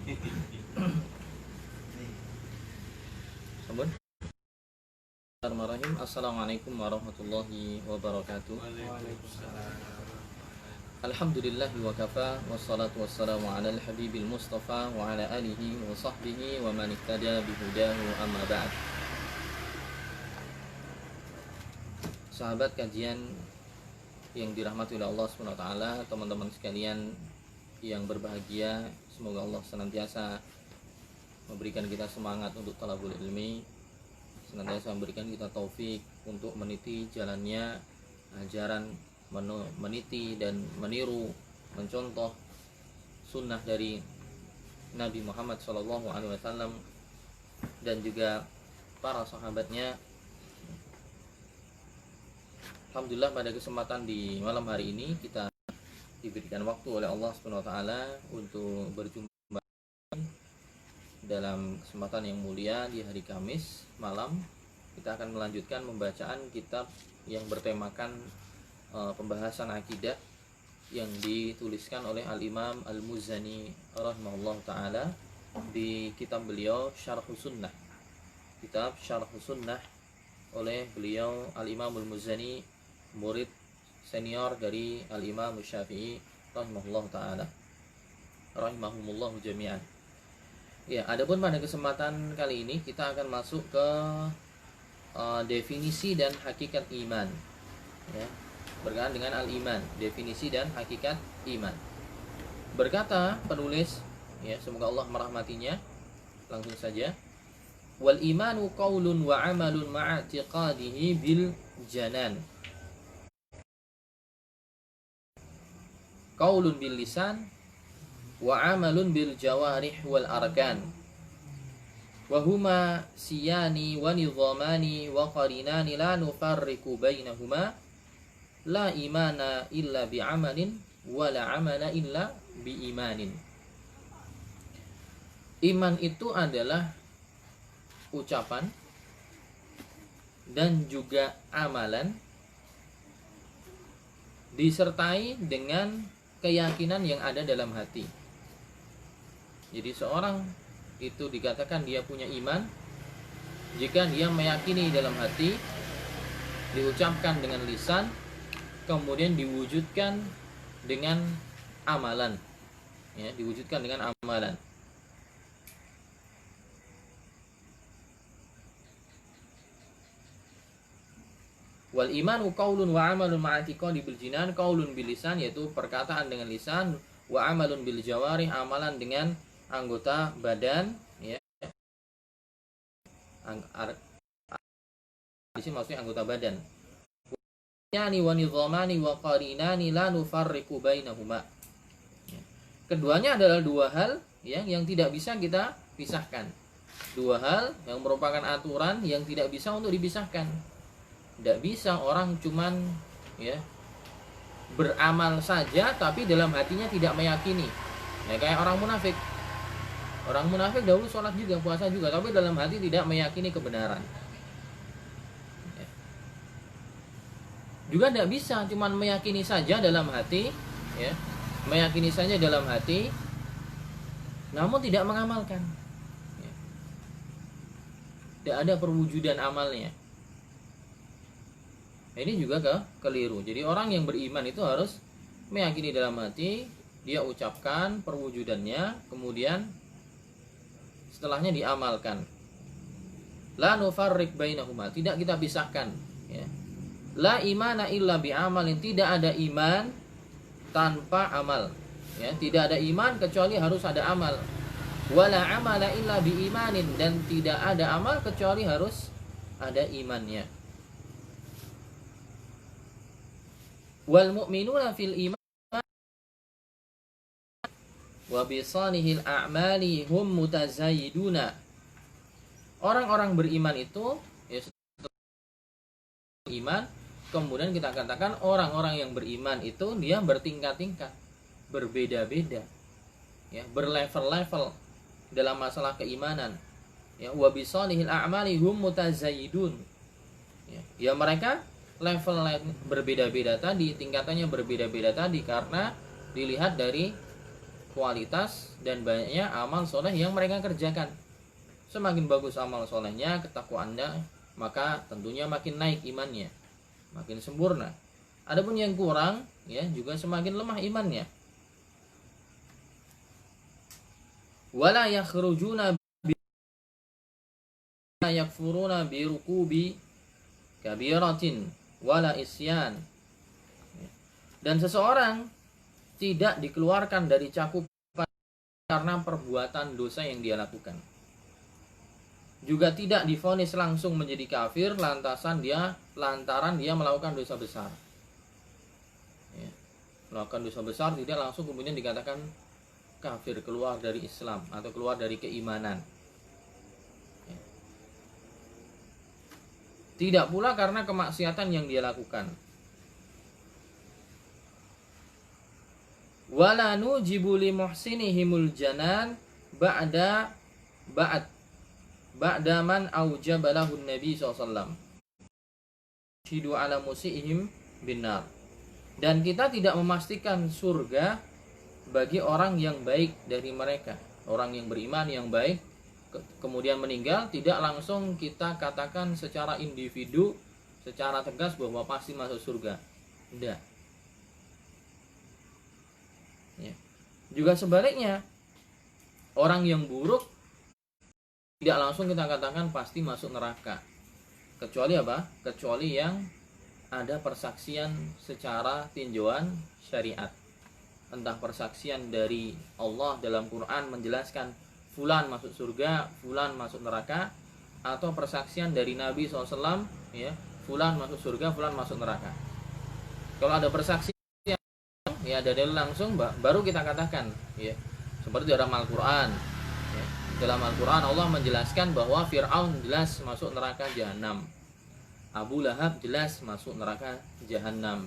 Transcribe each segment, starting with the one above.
Sampun. Bismillahirrahmanirrahim. Assalamualaikum warahmatullahi wabarakatuh. Alhamdulillah wa kafa, wassalatu wassalamu ala al-habibil mustafa wa ala alihi wa sahbihi wa man ihtada bihudahu, amma ba'd. Sahabat kajian yang dirahmati oleh Allah Subhanahu wa taala, teman-teman sekalian yang berbahagia, semoga Allah senantiasa memberikan kita semangat untuk talabul ilmi, senantiasa memberikan kita taufik untuk meniti jalannya ajaran, meniti dan meniru, mencontoh sunnah dari Nabi Muhammad SAW dan juga para sahabatnya. Alhamdulillah, pada kesempatan di malam hari ini kita diberikan waktu oleh Allah SWT untuk berjumpa dalam kesempatan yang mulia di hari Kamis malam. Kita akan melanjutkan pembacaan kitab yang bertemakan pembahasan akidah yang dituliskan oleh Al-Imam Al-Muzani rahimahullah ta'ala di kitab beliau Syarhus Sunnah. Kitab Syarhus Sunnah oleh beliau Al-Imam Al-Muzani, murid senior dari Al-Imam Syafi'i rahimahullah ta'ala, rahimahumullah jami'an. Ya, adapun pada kesempatan kali ini kita akan masuk ke definisi dan hakikat iman. Ya, berkaitan dengan al-iman, definisi dan hakikat iman. Berkata penulis, ya, semoga Allah merahmatinya, langsung saja. Wal imanu qaulun wa amalun ma'a i'tiqadihi bil janan. Qaulun bil lisan wa amalun bil jawarih wal arkan. Wa huma siyani wa nizamani wa qarinani la nufarriqu bainahuma. La imana illa bi'amalin wa la amala illa bi'imanin. Iman itu adalah ucapan dan juga amalan disertai dengan keyakinan yang ada dalam hati. Jadi seorang itu dikatakan dia punya iman jika dia meyakini dalam hati, diucapkan dengan lisan, kemudian diwujudkan dengan amalan, ya, diwujudkan dengan amalan. Wal imanu qaulun wa amalun ma'atiqadi bil jinan. Qaulun bil lisan, yaitu perkataan dengan lisan, wa amalun bil jawarih, amalan dengan anggota badan, ya. Di sini maksudnya anggota badan. Yani wa nizamani wa qarinani la nufarriqu bainahuma. Keduanya adalah dua hal yang tidak bisa kita pisahkan. Dua hal yang merupakan aturan yang tidak bisa untuk dipisahkan. Tidak bisa orang cuman, ya, beramal saja tapi dalam hatinya tidak meyakini. Ya, kayak orang munafik. Orang munafik dahulu sholat juga, puasa juga, tapi dalam hati tidak meyakini kebenaran. Juga tidak bisa cuman meyakini saja dalam hati, ya, meyakini saja dalam hati, namun tidak mengamalkan, ya. Tidak ada perwujudan amalnya. Ini juga keliru. Jadi orang yang beriman itu harus meyakini dalam hati, dia ucapkan perwujudannya, kemudian setelahnya diamalkan. La nufarriq bainahuma, tidak kita pisahkan, ya. La imana illa bi'amalin, tidak ada iman tanpa amal, ya, tidak ada iman kecuali harus ada amal. Wala amala illa bi'imanin, dan tidak ada amal kecuali harus ada imannya. Wal mu'minuna fil iman wa bisanihil a'mali hum mutazayyiduna. Orang-orang beriman itu, ya, iman, kemudian kita katakan orang-orang yang beriman itu dia bertingkat-tingkat, berbeda-beda, ya, berlevel-level dalam masalah keimanan. Ya, wa bisanihil a'mali hum mutazayyidun. Ya, mereka level berbeda-beda tadi, tingkatannya berbeda-beda tadi karena dilihat dari kualitas dan banyaknya amal soleh yang mereka kerjakan. Semakin bagus amal solehnya, ketakwaannya, maka tentunya makin naik imannya, makin sempurna. Adapun yang kurang, ya, juga semakin lemah imannya. Wala yakhrujuna yakfuruna birukubi kabiratin wala isyan. Dan seseorang tidak dikeluarkan dari cakupan karena perbuatan dosa yang dia lakukan. Juga tidak divonis langsung menjadi kafir lantaran dia melakukan dosa besar. Ya, melakukan dosa besar tidak langsung kemudian dikatakan kafir, keluar dari Islam atau keluar dari keimanan. Ya. Tidak pula karena kemaksiatan yang dia lakukan. Wala nujibu li muhsinihimul janan ba'da man aujaba lahu Nabi SAW hidu ala musiihim binar. Dan kita tidak memastikan surga bagi orang yang baik dari mereka, orang yang beriman yang baik kemudian meninggal, tidak langsung kita katakan secara individu, secara tegas bahwa pasti masuk surga. Tidak. Ya. Juga sebaliknya, orang yang buruk tidak langsung kita katakan pasti masuk neraka. Kecuali apa? Kecuali yang ada persaksian secara tinjauan syariat. Entah persaksian dari Allah dalam Quran menjelaskan fulan masuk surga, fulan masuk neraka, atau persaksian dari Nabi SAW, ya, fulan masuk surga, fulan masuk neraka. Kalau ada persaksian, ya, ada dalil langsung, baru kita katakan, ya, seperti dalam Al-Quran. Ya, dalam Al-Quran Allah menjelaskan bahwa Fir'aun jelas masuk neraka Jahanam, Abu Lahab jelas masuk neraka Jahanam.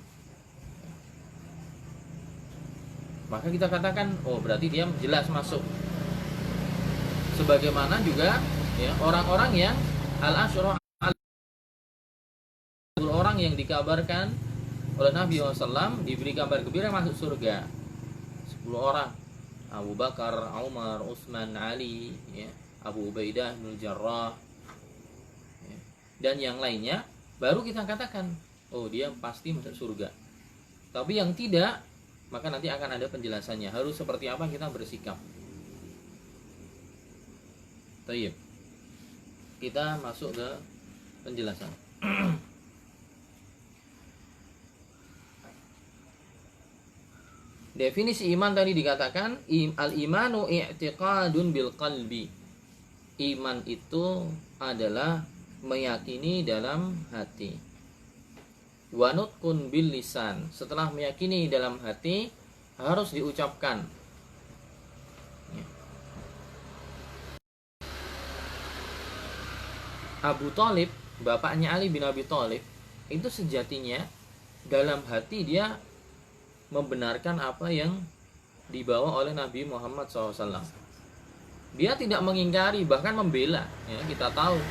Maka kita katakan, oh berarti dia jelas masuk. Sebagaimana juga, ya, orang-orang yang al-asyra, orang yang dikabarkan oleh Nabi SAW diberi kabar gembira masuk surga. 10 orang, Abu Bakar, Umar, Utsman, Ali, ya, Abu Ubaidah bin Jarrah, ya, dan yang lainnya, baru kita katakan, oh dia pasti masuk surga. Tapi yang tidak, maka nanti akan ada penjelasannya. Harus seperti apa kita bersikap. Baik. Kita masuk ke penjelasan. Definisi iman tadi dikatakan al-imanu i'tiqadun bil qalbi. Iman itu adalah meyakini dalam hati. Wa nutqun bil lisan. Setelah meyakini dalam hati harus diucapkan. Abu Thalib, bapaknya Ali bin Abi Thalib, itu sejatinya dalam hati dia membenarkan apa yang dibawa oleh Nabi Muhammad SAW. Dia tidak mengingkari, bahkan membela. Ya, kita tahu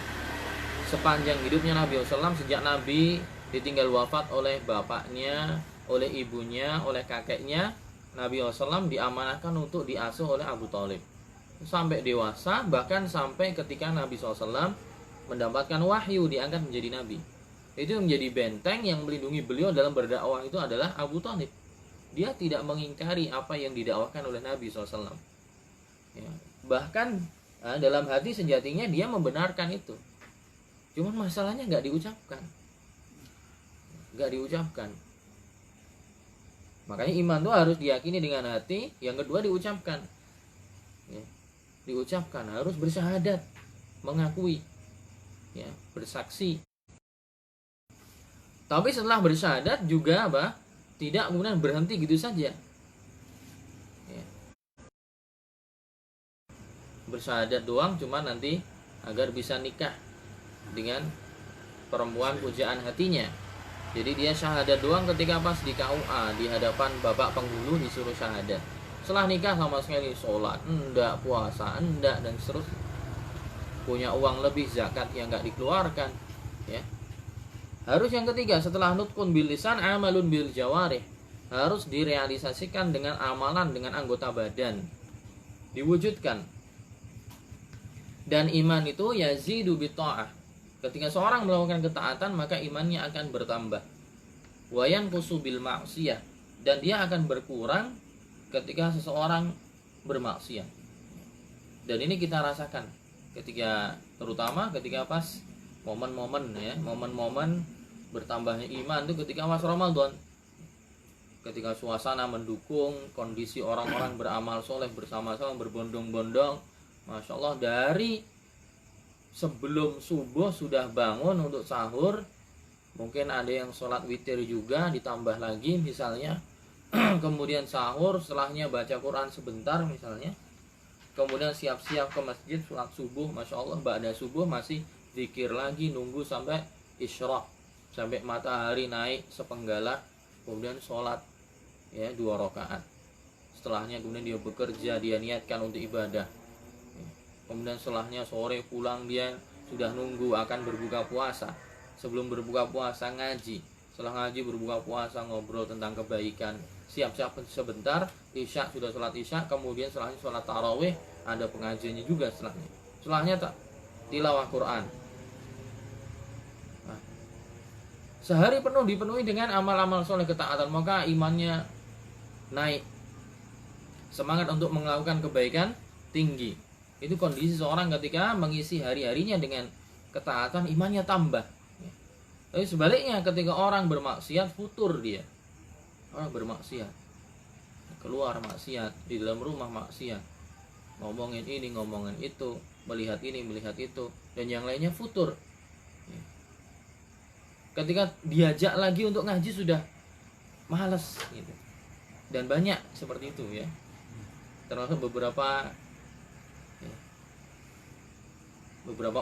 sepanjang hidupnya Nabi SAW, sejak Nabi ditinggal wafat oleh bapaknya, oleh ibunya, oleh kakeknya, Nabi SAW diamanahkan untuk diasuh oleh Abu Thalib sampai dewasa, bahkan sampai ketika Nabi SAW mendapatkan wahyu, diangkat menjadi nabi. Itu menjadi benteng yang melindungi beliau dalam berdakwah itu adalah Abu Thalib. Dia tidak mengingkari apa yang didakwakan oleh Nabi SAW. Ya, bahkan dalam hati sejatinya dia membenarkan itu. Cuman masalahnya nggak diucapkan. Makanya iman itu harus diyakini dengan hati. Yang kedua diucapkan. Ya, diucapkan, harus bersyahadat, mengakui, ya, bersaksi. Tapi setelah bersyahadat juga apa? Tidak kemudian berhenti gitu saja. Ya. Bersyahadat doang cuma nanti agar bisa nikah dengan perempuan pujaan hatinya. Jadi dia syahadat doang ketika pas di KUA di hadapan bapak penghulu disuruh syahadat. Setelah nikah sama sekali sholat, enggak, puasa, enggak, dan seterusnya. Punya uang lebih, zakat yang enggak dikeluarkan, ya. Harus yang ketiga, setelah nutqun bil lisan amalun bil jawarih, harus direalisasikan dengan amalan dengan anggota badan. diwujudkan. Dan iman itu yazidu bitta'ah. Ketika seorang melakukan ketaatan, maka imannya akan bertambah. Wa yanqusu bil ma'siyah, dan dia akan berkurang ketika seseorang bermaksiat. Dan ini kita rasakan terutama ketika pas momen-momen bertambahnya iman itu ketika pas Ramadan. Ketika suasana mendukung, kondisi orang-orang beramal soleh bersama-sama berbondong-bondong, Masya Allah, dari sebelum subuh sudah bangun untuk sahur. Mungkin ada yang sholat witir juga, ditambah lagi misalnya. Kemudian sahur, setelahnya baca Quran sebentar misalnya. Kemudian siap-siap ke masjid, sholat subuh, Masya Allah, ba'da subuh masih zikir lagi, nunggu sampai isyraq, sampai matahari naik sepenggalah. Kemudian sholat 2 rakaat. Setelahnya kemudian dia bekerja, dia niatkan untuk ibadah. Kemudian setelahnya sore pulang, dia sudah nunggu akan berbuka puasa. Sebelum berbuka puasa ngaji, setelah ngaji berbuka puasa, ngobrol tentang kebaikan. Siap-siap sebentar, isya sudah sholat isya. Kemudian setelahnya sholat tarawih, ada pengajiannya juga setelahnya. Setelahnya tilawah Quran. Sehari penuh dipenuhi dengan amal-amal soleh ketaatan, maka imannya naik, semangat untuk melakukan kebaikan tinggi. Itu kondisi seorang ketika mengisi hari-harinya dengan ketaatan, imannya tambah. Tapi sebaliknya ketika orang bermaksiat, futur dia. Orang bermaksiat, keluar maksiat, di dalam rumah maksiat, ngomongin ini, ngomongin itu, melihat ini, melihat itu, dan yang lainnya futur. Ketika diajak lagi untuk ngaji sudah malas gitu. Dan banyak seperti itu ya. Termasuk beberapa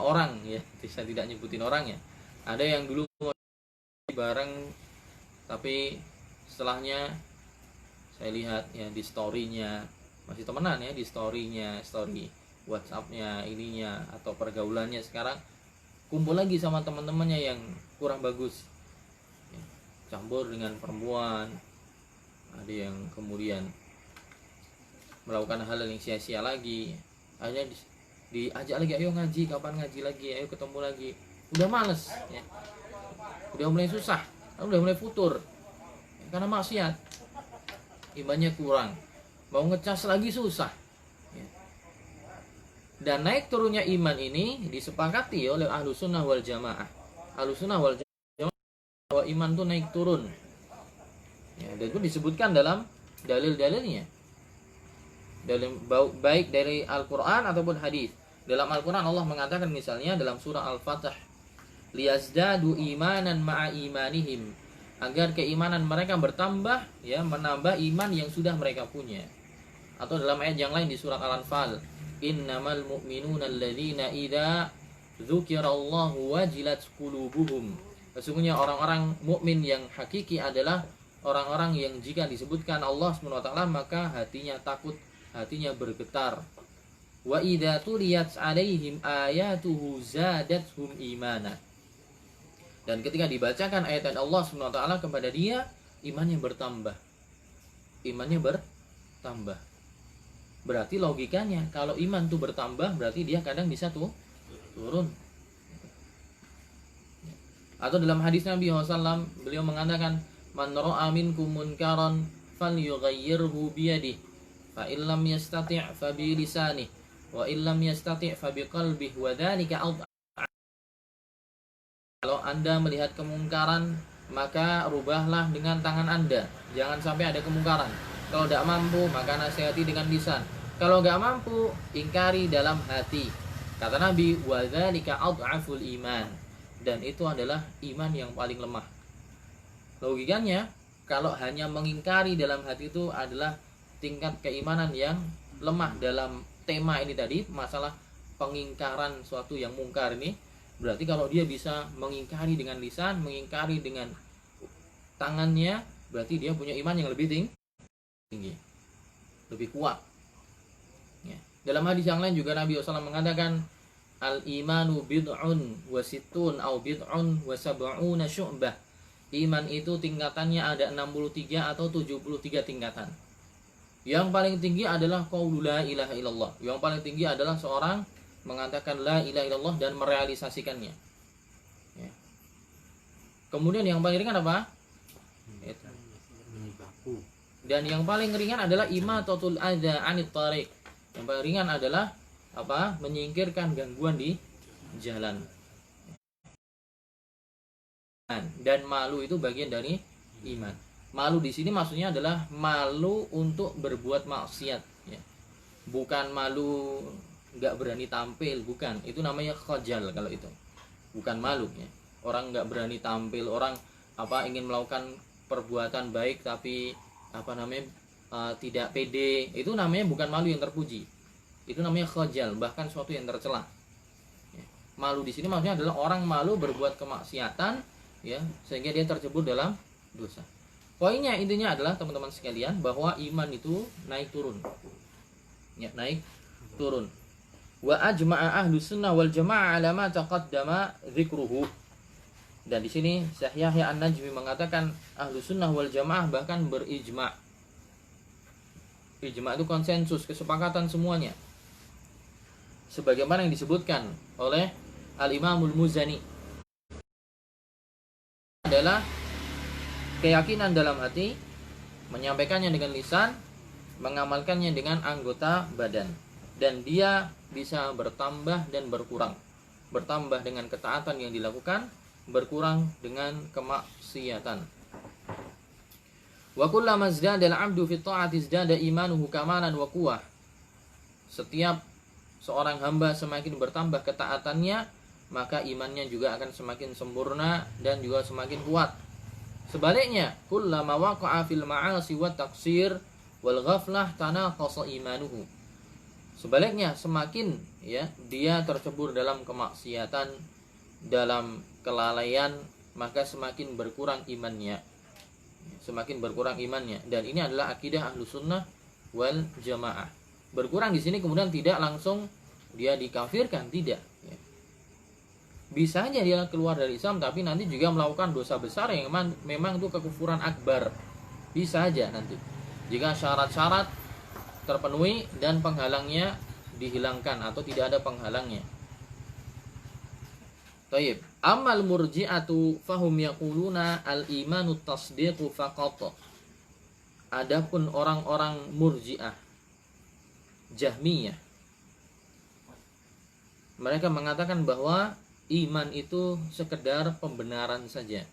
orang ya, saya tidak nyebutin orang ya. Ada yang dulu bareng, tapi setelahnya saya lihat ya di story-nya, masih temenan ya di story-nya, story WhatsApp-nya, ininya atau pergaulannya sekarang kumpul lagi sama teman-temannya yang kurang bagus, campur dengan perempuan. Ada yang kemudian melakukan hal yang sia-sia lagi. Akhirnya diajak lagi, ayo ngaji, kapan ngaji lagi, ayo ketemu lagi. Udah males ya. Udah mulai susah, udah mulai futur. Karena maksiat, imannya kurang. Mau ngecas lagi susah. Dan naik turunnya iman ini disepakati oleh Ahlussunnah wal Jamaah. Ahlussunnah wal Jamaah bahwa iman itu naik turun. Ya, dan itu disebutkan dalam dalil-dalilnya. Baik dari Al-Quran ataupun hadis. Dalam Al-Quran Allah mengatakan misalnya dalam surah Al-Fatih, liyazdadu imanan ma'a imanihim, agar keimanan mereka bertambah, ya, menambah iman yang sudah mereka punya. Atau dalam ayat yang lain di surat Al-Anfal, innamal mu'minuna alladzina idza dzukirallahu wajilat qulubuhum. Sesungguhnya orang-orang mukmin yang hakiki adalah orang-orang yang jika disebutkan Allah SWT maka hatinya takut, hatinya bergetar. Wa idza tuliyat alaihim ayatuhu zadatuhum imana. Dan ketika dibacakan ayat Allah SWT kepada dia, imannya bertambah. Imannya bertambah. Berarti logikanya kalau iman itu bertambah berarti dia kadang bisa turun. Atau dalam hadis Nabi SAW beliau mengatakan, man ra'a minkum munkaran falyughayyirhu biyadihi fa illam yastati' fa bi lisanihi wa illam yastati' fa bi qalbihi wa dzalika adh. Kalau Anda melihat kemungkaran, maka rubahlah dengan tangan Anda. Jangan sampai ada kemungkaran. Kalau tidak mampu, maka nasihati dengan lisan. Kalau nggak mampu, ingkari dalam hati. Kata Nabi, wa dzalika adhaful iman. Dan itu adalah iman yang paling lemah. Logikanya, kalau hanya mengingkari dalam hati itu adalah tingkat keimanan yang lemah. Dalam tema ini tadi, masalah pengingkaran suatu yang mungkar ini, berarti kalau dia bisa mengingkari dengan lisan, mengingkari dengan tangannya, berarti dia punya iman yang lebih tinggi, lebih kuat. Ya. Dalam hadis yang lain juga Nabi SAW mengatakan, al-imanu bid'un wa sittun au bid'un wa sab'una syu'bah. Iman itu tingkatannya ada 63 atau 73 tingkatan. Yang paling tinggi adalah qaulu la ilaha illallah. Yang paling tinggi adalah seorang mengatakan la ilaha illallah dan merealisasikannya. Ya. Kemudian yang paling ringan apa? Dan yang paling ringan adalah imatatul adza anit tariq. Yang paling ringan adalah apa? Menyingkirkan gangguan di jalan. Dan malu itu bagian dari iman. Malu di sini maksudnya adalah malu untuk berbuat maksiat, ya. Bukan malu nggak berani tampil, bukan. Itu namanya khajal kalau itu. Bukan malu, ya. Orang nggak berani tampil, orang ingin melakukan perbuatan baik tapi tidak pede, itu namanya bukan malu yang terpuji. Itu namanya khajal, bahkan suatu yang tercela. Ya. Malu di sini maksudnya adalah orang malu berbuat kemaksiatan, ya, sehingga dia tercebur dalam dosa. Poinnya intinya adalah teman-teman sekalian bahwa iman itu naik turun. Ya, naik turun. Wa ajma'a ahlus sunnah wal jamaah ala ma taqaddama dzikruhu. Dan di sini Syekh Yahya An-Najmi mengatakan ahlus sunnah wal jamaah bahkan berijma'. Ijma' itu konsensus, kesepakatan semuanya. Sebagaimana yang disebutkan oleh Al-Imamul Muzani adalah keyakinan dalam hati, menyampaikannya dengan lisan, mengamalkannya dengan anggota badan, dan dia bisa bertambah dan berkurang. Bertambah dengan ketaatan yang dilakukan, berkurang dengan kemaksiatan. Wa kullama izdada al-'abdu fi ta'ati izdada imanuhu kamalan wa quwwah. Setiap seorang hamba semakin bertambah ketaatannya, maka imannya juga akan semakin sempurna dan juga semakin kuat. Sebaliknya, kullama waqa'a fil ma'asi wa taqsir wal ghaflah tanaqasa imanuhu. Sebaliknya, semakin dia tercebur dalam kemaksiatan, dalam kelalaian, maka semakin berkurang imannya. Semakin berkurang imannya. Dan ini adalah akidah Ahlus Sunnah wal Jamaah. Berkurang di sini kemudian tidak langsung dia dikafirkan, tidak. Bisa aja dia keluar dari Islam tapi nanti juga melakukan dosa besar yang memang itu kekufuran akbar. Bisa aja nanti jika syarat-syarat terpenuhi dan penghalangnya dihilangkan atau tidak ada penghalangnya. Taib. Amal murji'atu fahum yaquluna al-imanu tasdiqu faqat. Adapun orang-orang murji'ah, Jahmiyah, mereka mengatakan bahwa iman itu sekedar pembenaran saja.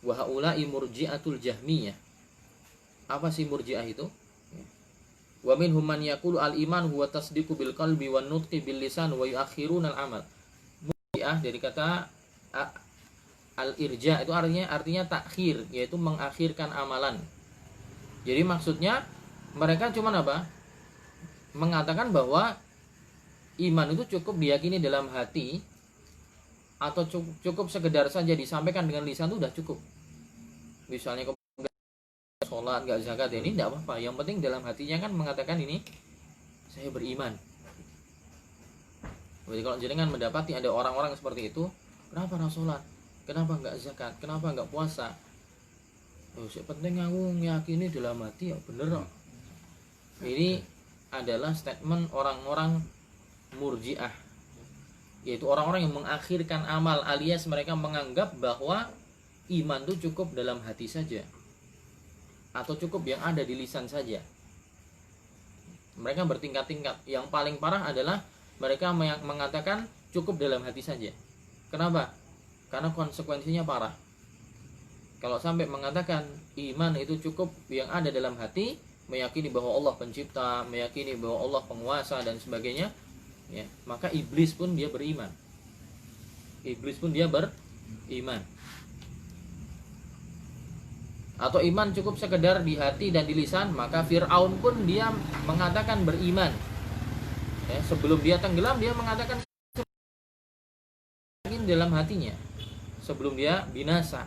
Wa haula'i murji'atul Jahmiyah. Apa sih murji'ah itu? Wa minhum man yaqulu al-iman huwa tasdiqu bil qalbi wan nutqi bil lisan wa yu'akhiruna al-amal. Murji'ah dari kata al-irja itu artinya takhir, yaitu mengakhirkan amalan. Jadi maksudnya mereka cuma mengatakan bahwa iman itu cukup diyakini dalam hati atau cukup sekedar saja disampaikan dengan lisan itu udah cukup. Misalnya sholat, gak zakat, ini tidak apa-apa. Yang penting dalam hatinya kan mengatakan ini saya beriman. Jadi kalau jenengan mendapati ada orang-orang seperti itu, kenapa nggak sholat? Kenapa nggak zakat? Kenapa nggak puasa? Yang penting aku meyakini dalam hati ya bener. Ini adalah statement orang-orang Murji'ah, yaitu orang-orang yang mengakhirkan amal, alias mereka menganggap bahwa iman itu cukup dalam hati saja atau cukup yang ada di lisan saja. Mereka bertingkat-tingkat. Yang paling parah adalah mereka mengatakan cukup dalam hati saja. Kenapa? Karena konsekuensinya parah. Kalau sampai mengatakan iman itu cukup yang ada dalam hati, meyakini bahwa Allah pencipta, meyakini bahwa Allah penguasa dan sebagainya, ya, maka iblis pun dia beriman. Iblis pun dia beriman. Atau iman cukup sekedar di hati dan di lisan, maka Fir'aun pun dia mengatakan beriman. Ya, sebelum dia tenggelam dia mengatakan dalam hatinya sebelum dia binasa.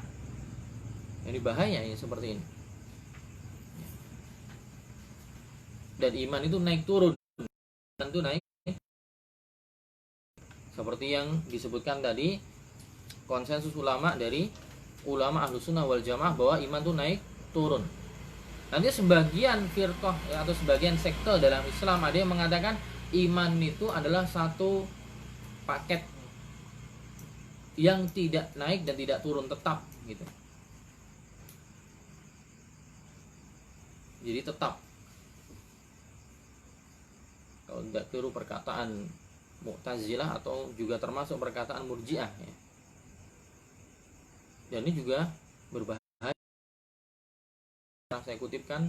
Ini bahaya ya seperti ini. Dan iman itu naik turun, tentu naik. Seperti yang disebutkan tadi, konsensus ulama dari ulama Ahlus Sunnah wal Jamaah bahwa iman itu naik turun. Nanti sebagian firqah ya, atau sebagian sekte dalam Islam ada yang mengatakan iman itu adalah satu paket yang tidak naik dan tidak turun, tetap gitu. Jadi tetap. Kalau tidak keliru perkataan Mu'tazilah atau juga termasuk perkataan Murji'ah ya. Dan ini juga berbahaya. Saya kutipkan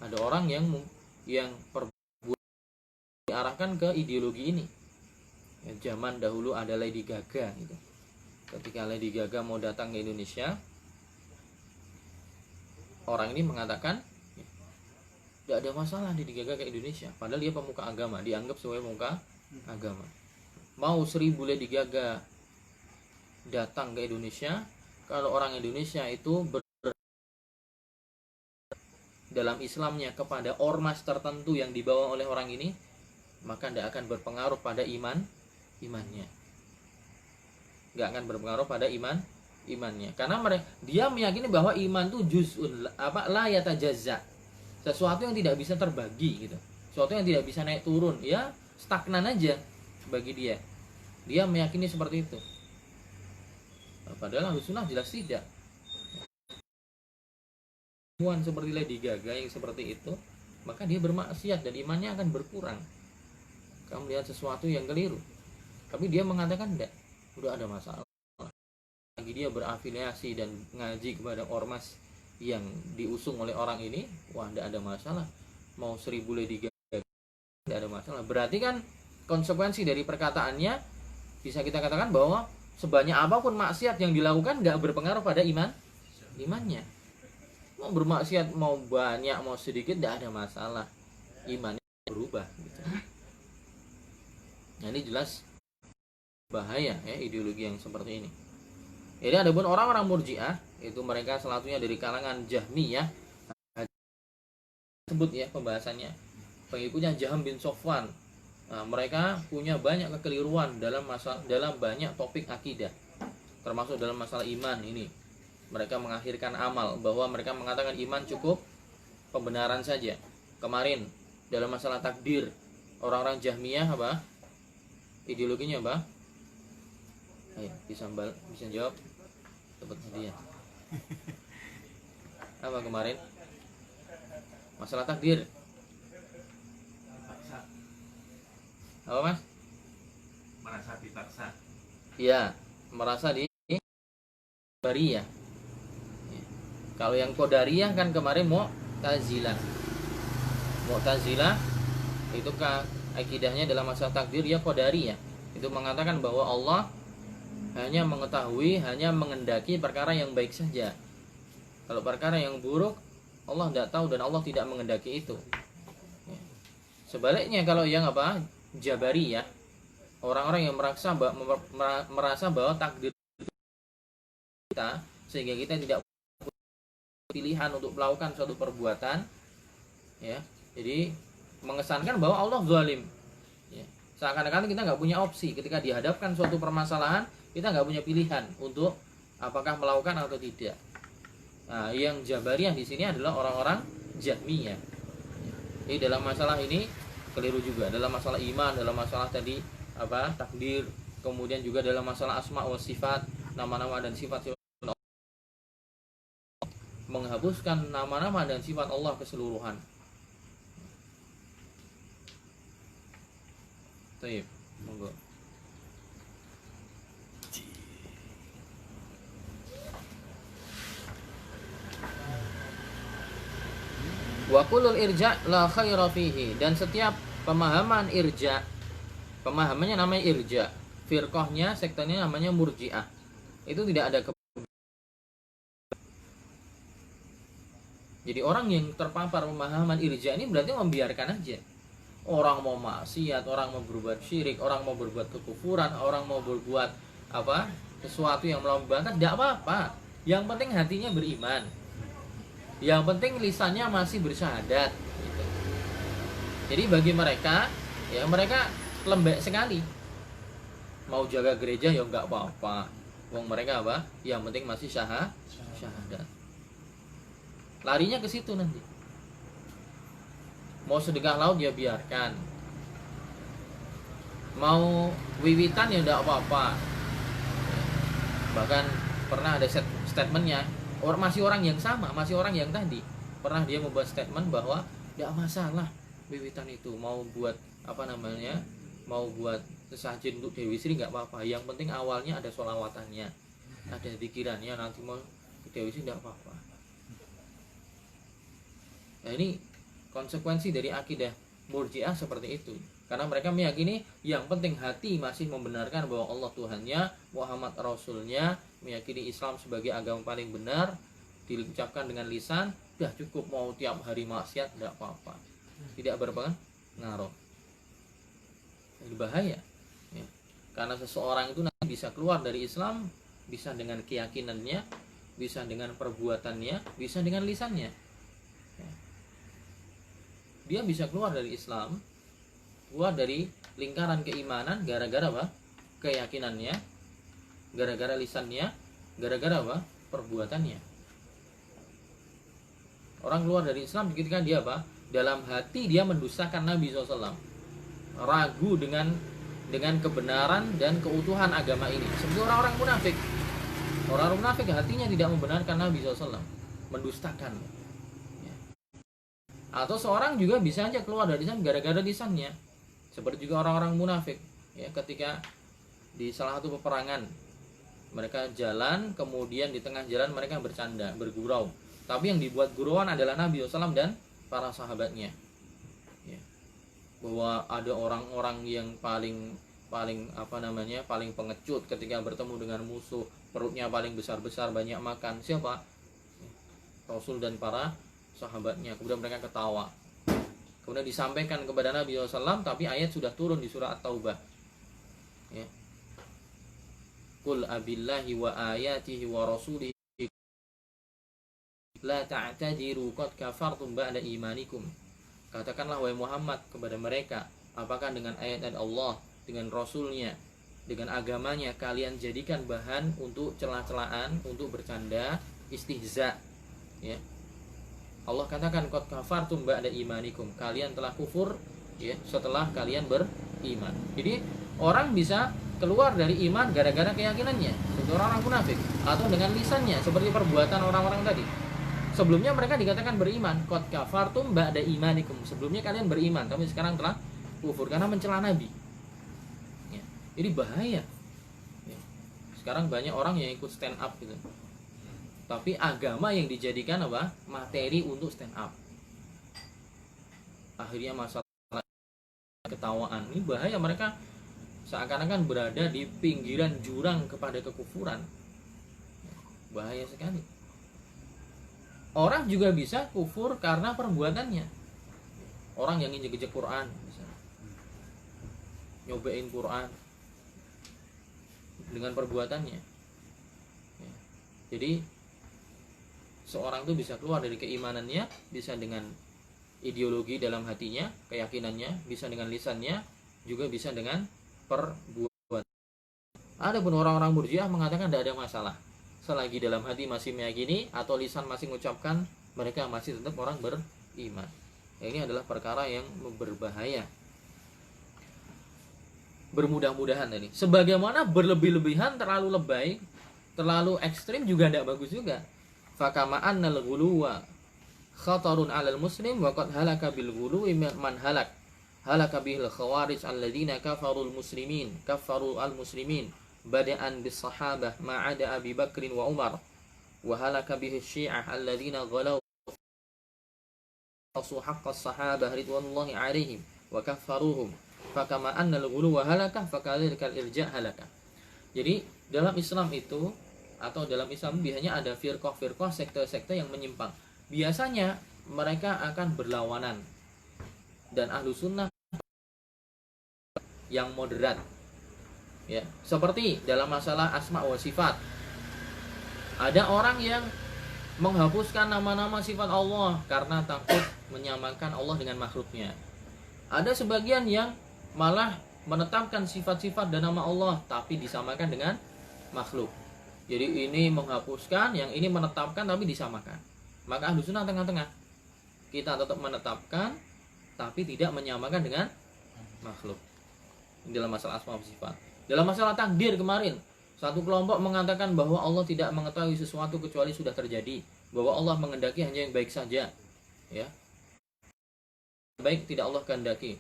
ada orang yang diarahkan ke ideologi ini. Ya, zaman dahulu ada Lady Gaga gitu. Ketika Lady Gaga mau datang ke Indonesia, orang ini mengatakan tidak ada masalah Lady Gaga ke Indonesia, padahal dia pemuka agama, dianggap sebagai pemuka agama. Mau 1000 Lady Gaga datang ke Indonesia, kalau orang Indonesia itu dalam Islamnya kepada ormas tertentu yang dibawa oleh orang ini, maka tidak akan berpengaruh pada imannya. Nggak akan berpengaruh pada imannya. Karena dia meyakini bahwa iman itu juz'un la yatajazza. Sesuatu yang tidak bisa terbagi gitu. Sesuatu yang tidak bisa naik turun, ya stagnan aja bagi dia. Dia meyakini seperti itu. Padahal Ahlussunnah jelas tidak. Seperti Lady Gaga yang seperti itu, maka dia bermaksiat dan imannya akan berkurang. Kamu lihat sesuatu yang keliru, tapi dia mengatakan tidak, udah ada masalah. Lagi dia berafiliasi dan ngaji kepada ormas yang diusung oleh orang ini, wah tidak ada masalah. Mau 1000 Lady Gaga tidak ada masalah. Berarti kan konsekuensi dari perkataannya bisa kita katakan bahwa sebanyak apapun maksiat yang dilakukan nggak berpengaruh pada imannya. Mau bermaksiat mau banyak mau sedikit tidak ada masalah, imannya berubah gitu. Nah ini jelas bahaya ya ideologi yang seperti ini. Jadi ada pun orang-orang Murji'ah itu mereka salah satunya dari kalangan Jahmiyah, sebut ya pembahasannya pengikutnya Jahm bin Sofwan. Nah, mereka punya banyak kekeliruan dalam banyak topik akidah, termasuk dalam masalah iman ini. Mereka mengakhirkan amal, bahwa mereka mengatakan iman cukup pembenaran saja. Kemarin dalam masalah takdir, orang-orang Jahmiyah apa? Ideologinya apa? Ayo, bisa jawab. Dapat hadiah. Apa kemarin? Masalah takdir. Apa Mas? Merasa dipaksa. Iya, merasa Qadariyah. Kalau yang Qadariyah kan kemarin Mu'tazilah. Mu'tazilah itu akidahnya dalam masalah takdir ya Qadariyah. Itu mengatakan bahwa Allah hanya mengetahui, hanya mengendaki perkara yang baik saja. Kalau perkara yang buruk Allah tidak tahu dan Allah tidak mengendaki itu. Sebaliknya kalau yang apa? Jabariyah, orang-orang yang merasa bahwa takdir kita sehingga kita tidak pilihan untuk melakukan suatu perbuatan ya, jadi mengesankan bahwa Allah zalim ya. Seakan-akan kita nggak punya opsi ketika dihadapkan suatu permasalahan, kita nggak punya pilihan untuk apakah melakukan atau tidak. Nah, yang Jabariyah di sini adalah orang-orang Jahmiyah. Jadi dalam masalah ini keliru juga, dalam masalah iman, dalam masalah tadi apa takdir, kemudian juga dalam masalah asma wa sifat, nama-nama dan sifat menghapuskan nama-nama dan sifat Allah keseluruhan. Baik, monggo. Wa kullul irja la khaira fihi, dan setiap pemahaman irja, pemahamannya namanya irja, firqahnya sektanya namanya Murji'ah. Itu tidak ada Jadi orang yang terpapar pemahaman irja ini berarti membiarkan aja. Orang mau maksiat, orang mau berbuat syirik, orang mau berbuat kekufuran, orang mau berbuat apa sesuatu yang melawan batas, tidak apa-apa. Yang penting hatinya beriman. Yang penting lisannya masih bersyahadat. Gitu. Jadi bagi mereka, ya mereka lembek sekali. Mau jaga gereja ya nggak apa-apa. Wong mereka apa? Yang penting masih syahadat. Larinya ke situ nanti. Mau sedekah laut ya biarkan, mau wiwitan ya tidak apa-apa. Bahkan pernah ada statementnya, masih orang yang sama, masih orang yang tadi, pernah dia membuat statement bahwa tidak masalah wiwitan itu, mau buat apa namanya, mau buat sesajen untuk Dewi Sri nggak apa-apa, yang penting awalnya ada sholawatannya, ada pikirannya, nanti mau ke Dewi Sri nggak apa-apa. Nah ini konsekuensi dari akidah Murji'ah seperti itu. Karena mereka meyakini yang penting hati masih membenarkan bahwa Allah Tuhannya, Muhammad Rasulnya, meyakini Islam sebagai agama paling benar, diucapkan dengan lisan, sudah cukup. Mau tiap hari maksiat tidak apa-apa, tidak berpengaruh. Ini bahaya ya. Karena seseorang itu nanti bisa keluar dari Islam, bisa dengan keyakinannya, bisa dengan perbuatannya, bisa dengan lisannya ya. Dia bisa keluar dari Islam, keluar dari lingkaran keimanan gara-gara apa? Keyakinannya, gara-gara lisannya, gara-gara apa? Perbuatannya. Orang keluar dari Islam ketika dia apa? Dalam hati dia mendustakan Nabi SAW, ragu dengan kebenaran dan keutuhan agama ini. Seperti orang-orang munafik. Orang-orang munafik hatinya tidak membenarkan Nabi SAW, mendustakan. Atau seorang juga bisa aja keluar dari Islam gara-gara lisannya. Seperti juga orang-orang munafik ya, ketika di salah satu peperangan mereka jalan, kemudian di tengah jalan mereka bercanda, bergurau. Tapi yang dibuat gurauan adalah Nabi SAW dan para sahabatnya ya. Bahwa ada orang-orang yang paling apa namanya, paling pengecut ketika bertemu dengan musuh, perutnya paling besar-besar, banyak makan. Siapa? Rasul dan para sahabatnya. Kemudian mereka ketawa. Kemudian disampaikan kepada Nabi SAW, tapi ayat sudah turun di surah At-Taubah ya. Qul abillahi wa ayatihi wa rasulihi la ta'tadiru qad kafartum ba'da imanikum. Katakanlah wahai Muhammad kepada mereka, apakah dengan ayat-ayat Allah, dengan Rasulnya, dengan agamanya kalian jadikan bahan untuk celah-celahan, untuk bercanda, istihza ya. Allah katakan qad kafartum ba'da imanikum, kalian telah kufur ya setelah kalian beriman. Jadi orang bisa keluar dari iman gara-gara keyakinannya, seperti orang-orang munafik, atau dengan lisannya seperti perbuatan orang-orang tadi. Sebelumnya mereka dikatakan beriman, qad kafartum ba'da imanikum, sebelumnya kalian beriman tapi sekarang telah kufur karena mencela Nabi ya. Ini bahaya ya. Sekarang banyak orang yang ikut stand up gitu, tapi agama yang dijadikan apa? Materi untuk stand up. Akhirnya masalah ketawaan. Ini bahaya, mereka seakan-akan berada di pinggiran jurang kepada kekufuran. Bahaya sekali. Orang juga bisa kufur karena perbuatannya. Orang yang injek-injek Quran misalnya, nyobain Quran dengan perbuatannya ya. Jadi seorang itu bisa keluar dari keimanannya, bisa dengan ideologi dalam hatinya, keyakinannya, bisa dengan lisannya, juga bisa dengan perbuatan. Adapun orang-orang Murji'ah mengatakan tidak ada masalah selagi dalam hati masih meyakini atau lisan masih mengucapkan, mereka masih tetap orang beriman. Ya, ini adalah perkara yang berbahaya. Bermudah-mudahan tadi, sebagaimana berlebih-lebihan, terlalu lebay, terlalu ekstrim juga tidak bagus juga. Fakama annal ghuluwa khatarun 'alal muslim wa qad halaka bil ghuluwi man halaka bihil khawarij alladziina kafarul muslimin bada'an bis sahabah ma'ada Abi Bakrin wa Umar wa halaka bihi syi'ah alladziina ghalaw haqqas sahabah ridwanullahi 'alaihim wa kaffaruhum fakama annal ghuluwa halaka fakadzalika al-irja' halaka. Jadi dalam Islam itu, atau dalam Islam biasanya ada firqah-firqah, sekte-sekte yang menyimpang. Biasanya mereka akan berlawanan. Dan ahlu sunnah yang moderat ya. Seperti dalam masalah asma wa sifat, ada orang yang menghapuskan nama-nama sifat Allah karena takut menyamakan Allah dengan makhluknya. Ada sebagian yang malah menetapkan sifat-sifat dan nama Allah tapi disamakan dengan makhluk. Jadi ini menghapuskan, yang ini menetapkan tapi disamakan. Maka ahlu sunnah tengah-tengah. Kita tetap menetapkan tapi tidak menyamakan dengan makhluk. Dalam masalah asma wa sifat. Dalam masalah takdir kemarin, satu kelompok mengatakan bahwa Allah tidak mengetahui sesuatu kecuali sudah terjadi, bahwa Allah mengendaki hanya yang baik saja, ya. Baik tidak Allah kehendaki.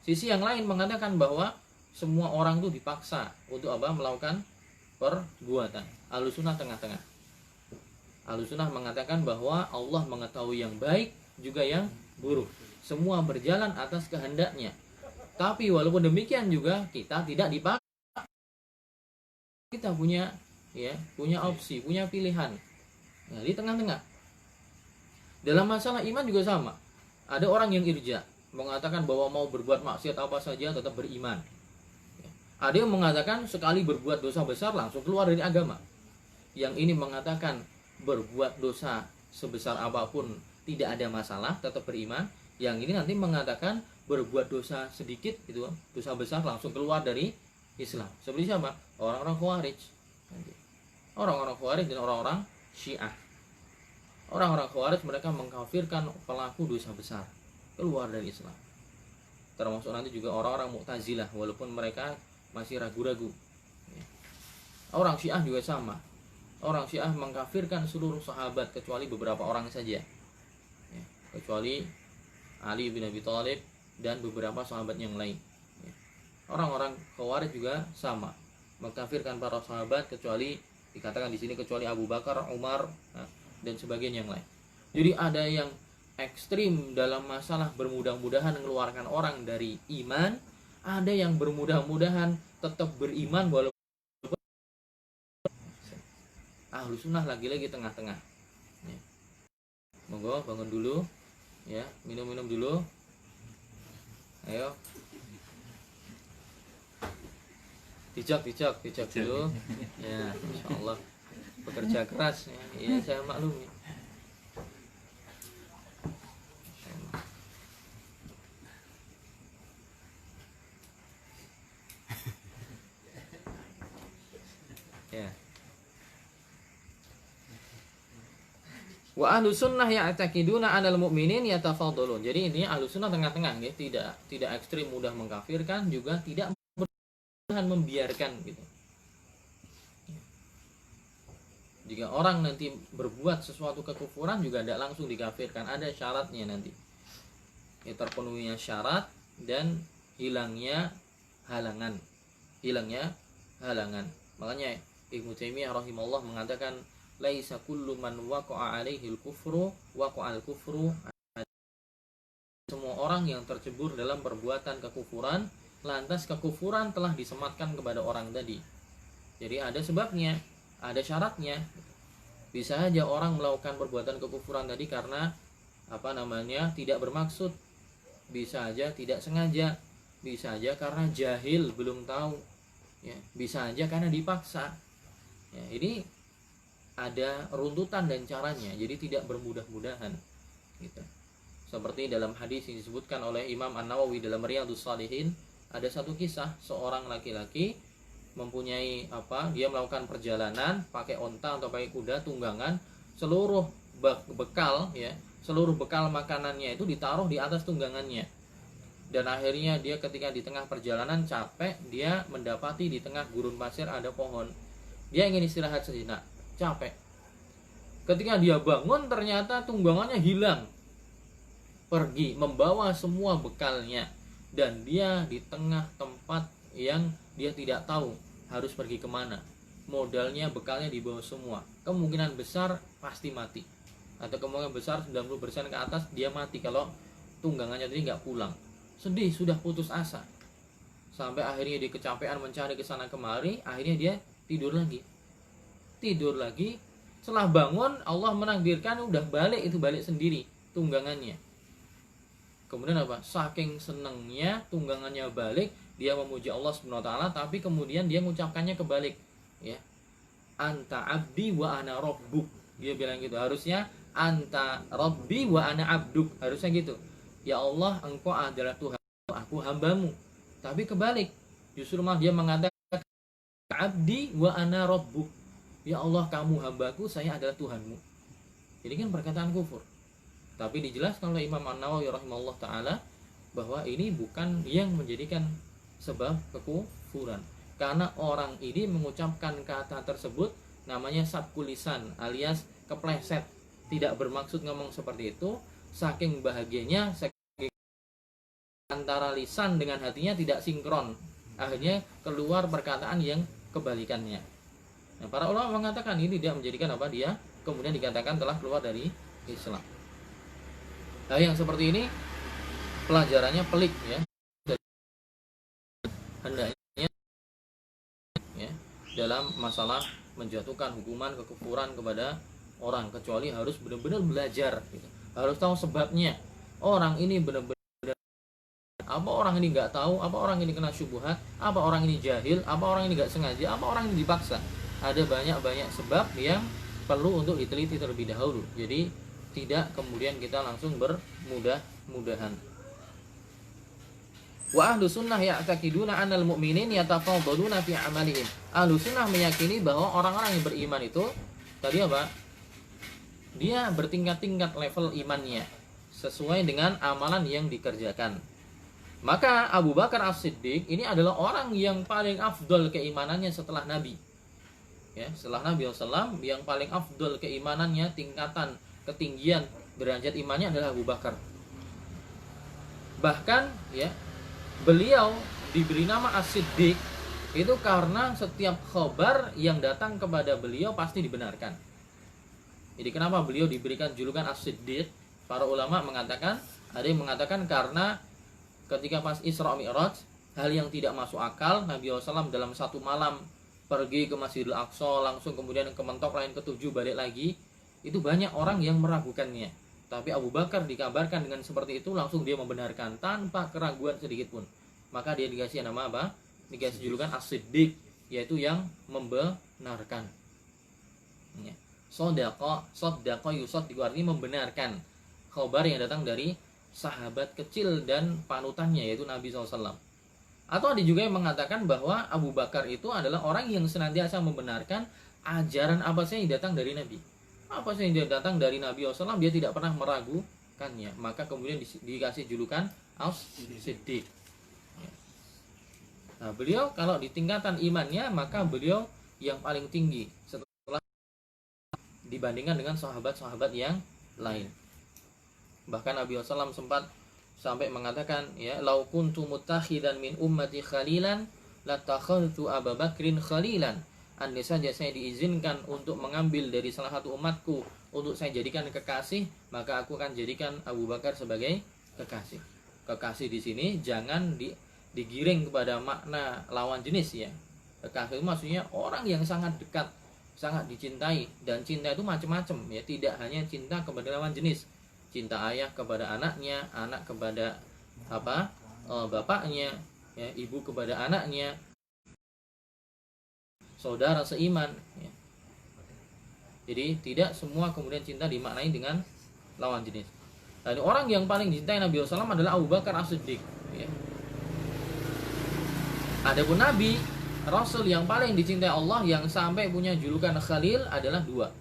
Sisi yang lain mengatakan bahwa semua orang itu dipaksa untuk apa? Melakukan perbuatan. Ahlussunnah tengah-tengah. Ahlussunnah mengatakan bahwa Allah mengetahui yang baik juga yang buruk. Semua berjalan atas kehendaknya. Tapi walaupun demikian juga kita tidak dipaksa. Kita punya opsi, punya pilihan. Nah, di tengah-tengah. Dalam masalah iman juga sama. Ada orang yang irja, mengatakan bahwa mau berbuat maksiat apa saja tetap beriman. Ada yang mengatakan sekali berbuat dosa besar langsung keluar dari agama. Yang ini mengatakan berbuat dosa sebesar apapun tidak ada masalah, tetap beriman. Yang ini nanti mengatakan berbuat dosa sedikit, itu dosa besar langsung keluar dari Islam. Seperti siapa? Orang-orang Khawarij. Orang-orang Khawarij dan orang-orang Syiah. Orang-orang Khawarij mereka mengkafirkan pelaku dosa besar, keluar dari Islam. Termasuk nanti juga orang-orang Mu'tazilah, walaupun mereka masih ragu-ragu. Orang Syiah juga sama. Orang Syiah mengkafirkan seluruh sahabat kecuali beberapa orang saja, kecuali Ali bin Abi Thalib dan beberapa sahabat yang lain. Orang-orang Khawarij juga sama, mengkafirkan para sahabat kecuali dikatakan di sini kecuali Abu Bakar, Umar, dan sebagian yang lain. Jadi ada yang ekstrim dalam masalah bermudah-mudahan mengeluarkan orang dari iman, ada yang bermudah-mudahan tetap beriman walaupun. Ahlussunnah lagi-lagi tengah-tengah. Monggo bangun dulu, ya, minum-minum dulu. Ayo. Dijak dulu. Ya, insyaallah bekerja keras ya. Iya, saya maklumi. Ya. Wa ahlussunnah ya'taqiduna 'alal mu'minin yatafadhalun. Jadi ini ahlussunnah tengah-tengah ya, tidak ekstrim mudah mengkafirkan, juga tidak membiarkan gitu. Jika orang nanti berbuat sesuatu kekufuran juga tidak langsung dikafirkan, ada syaratnya nanti. Ya, terpenuhinya syarat dan hilangnya halangan. Makanya Ibnu Taimiyah rahimahullah mengatakan laisa kullu man waqa'a 'alaihi al-kufru waqa'a al-kufru. Semua orang yang tercebur dalam perbuatan kekufuran, lantas kekufuran telah disematkan kepada orang tadi. Jadi ada sebabnya, ada syaratnya. Bisa aja orang melakukan perbuatan kekufuran tadi karena tidak bermaksud. Bisa aja tidak sengaja. Bisa aja karena jahil, belum tahu. Ya, bisa aja karena dipaksa. Ya, ini ada runtutan dan caranya. Jadi tidak bermudah-mudahan. Gitu. Seperti dalam hadis yang disebutkan oleh Imam An-Nawawi dalam Riyadhus Shalihin, ada satu kisah seorang laki-laki mempunyai dia melakukan perjalanan pakai onta atau pakai kuda tunggangan, seluruh bekal makanannya itu ditaruh di atas tunggangannya. Dan akhirnya dia ketika di tengah perjalanan capek, dia mendapati di tengah gurun pasir ada pohon. Dia ingin istirahat sejenak, capek. Ketika dia bangun ternyata tunggangannya hilang. Pergi membawa semua bekalnya. Dan dia di tengah tempat yang dia tidak tahu harus pergi kemana. Modalnya, bekalnya dibawa semua. Kemungkinan besar pasti mati. Atau kemungkinan besar 90% ke atas dia mati kalau tunggangannya tadi nggak pulang. Sedih, sudah putus asa. Sampai akhirnya dia kecapean mencari ke sana kemari. Akhirnya dia tidur lagi. Setelah bangun Allah menakdirkan udah balik sendiri tunggangannya. Kemudian saking senangnya tunggangannya balik, dia memuji Allah Subhanahu wa taala, tapi kemudian dia mengucapkannya kebalik, ya. Anta abdi wa ana rabbuk. Dia bilang gitu. Harusnya anta rabbi wa ana abduk. Harusnya gitu. Ya Allah, engkau adalah Tuhan, aku hambamu. Tapi kebalik. Justru malah dia mengatakan abdi wa ana rabbuk. Ya Allah, kamu hambaku, saya adalah Tuhanmu. Ini kan perkataan kufur. Tapi dijelaskan oleh Imam An-Nawawi rahimahullah ta'ala, bahwa ini bukan yang menjadikan sebab kekufuran, karena orang ini mengucapkan kata tersebut namanya sabkul lisan alias kepleset, tidak bermaksud ngomong seperti itu, saking bahagianya antara lisan dengan hatinya tidak sinkron, akhirnya keluar perkataan yang kebalikannya. Nah, para ulama mengatakan ini tidak menjadikan apa, dia kemudian dikatakan telah keluar dari Islam. Nah, yang seperti ini pelajarannya pelik ya. Hendaknya ya, dalam masalah menjatuhkan hukuman kekufuran kepada orang, kecuali harus benar-benar belajar gitu. Harus tahu sebabnya. Orang ini benar-benar, apa orang ini nggak tahu, apa orang ini kena syubhat, apa orang ini jahil, apa orang ini nggak sengaja, apa orang ini dipaksa. Ada banyak sebab yang perlu untuk diteliti terlebih dahulu. Jadi tidak kemudian kita langsung bermudah-mudahan. Wa ahlu sunnah ya'taqiduna annal mu'minin yatafadhaluna fi amalihim. Ahlu sunnah meyakini bahwa orang-orang yang beriman itu tadi apa? Dia bertingkat-tingkat level imannya sesuai dengan amalan yang dikerjakan. Maka Abu Bakar As-Siddiq ini adalah orang yang paling afdol keimanannya setelah Nabi. Ya, setelah Nabi SAW yang paling afdol keimanannya, tingkatan ketinggian derajat imannya adalah Abu Bakar. Bahkan ya, beliau diberi nama As-Siddiq itu karena setiap khabar yang datang kepada beliau pasti dibenarkan. Jadi kenapa beliau diberikan julukan As-Siddiq? Para ulama mengatakan, ada yang mengatakan karena ketika pas Isra Mi'raj, hal yang tidak masuk akal, Nabi SAW dalam satu malam pergi ke Masjidil Aqsa, langsung kemudian ke mentok lain ketujuh balik lagi, itu banyak orang yang meragukannya. Tapi Abu Bakar dikabarkan dengan seperti itu, langsung dia membenarkan tanpa keraguan sedikit pun. Maka dia dikasih nama apa? Dikasih julukan As-Siddiq, yaitu yang membenarkan. Ya. Sodaqo yusoddiqu, artinya membenarkan khabar yang datang dari sahabat kecil dan panutannya, yaitu Nabi SAW. Atau ada juga yang mengatakan bahwa Abu Bakar itu adalah orang yang senantiasa membenarkan ajaran apa saja yang datang dari Nabi. Apa saja yang datang dari Nabi SAW, dia tidak pernah meragukannya. Maka kemudian dikasih julukan As-Siddiq. Nah, beliau kalau di tingkatan imannya, maka beliau yang paling tinggi setelah dibandingkan dengan sahabat-sahabat yang lain. Bahkan Nabi SAW sempat sampai mengatakan, ya, lau kuntu muttakhidan min ummati khalilan latakhadtu Abu Bakrin khalilan. Andai saja saya diizinkan untuk mengambil dari salah satu umatku untuk saya jadikan kekasih, maka aku akan jadikan Abu Bakar sebagai kekasih. Kekasih di sini jangan digiring kepada makna lawan jenis ya. Kekasih itu maksudnya orang yang sangat dekat, sangat dicintai, dan cinta itu macam-macam ya, tidak hanya cinta kepada lawan jenis. Cinta ayah kepada anaknya, anak kepada bapaknya, ya, ibu kepada anaknya, saudara seiman ya. Jadi tidak semua kemudian cinta dimaknai dengan lawan jenis. Dan orang yang paling dicintai Nabi SAW adalah Abu Bakar As-Siddiq ya. Adapun Nabi Rasul yang paling dicintai Allah yang sampai punya julukan Khalil adalah dua,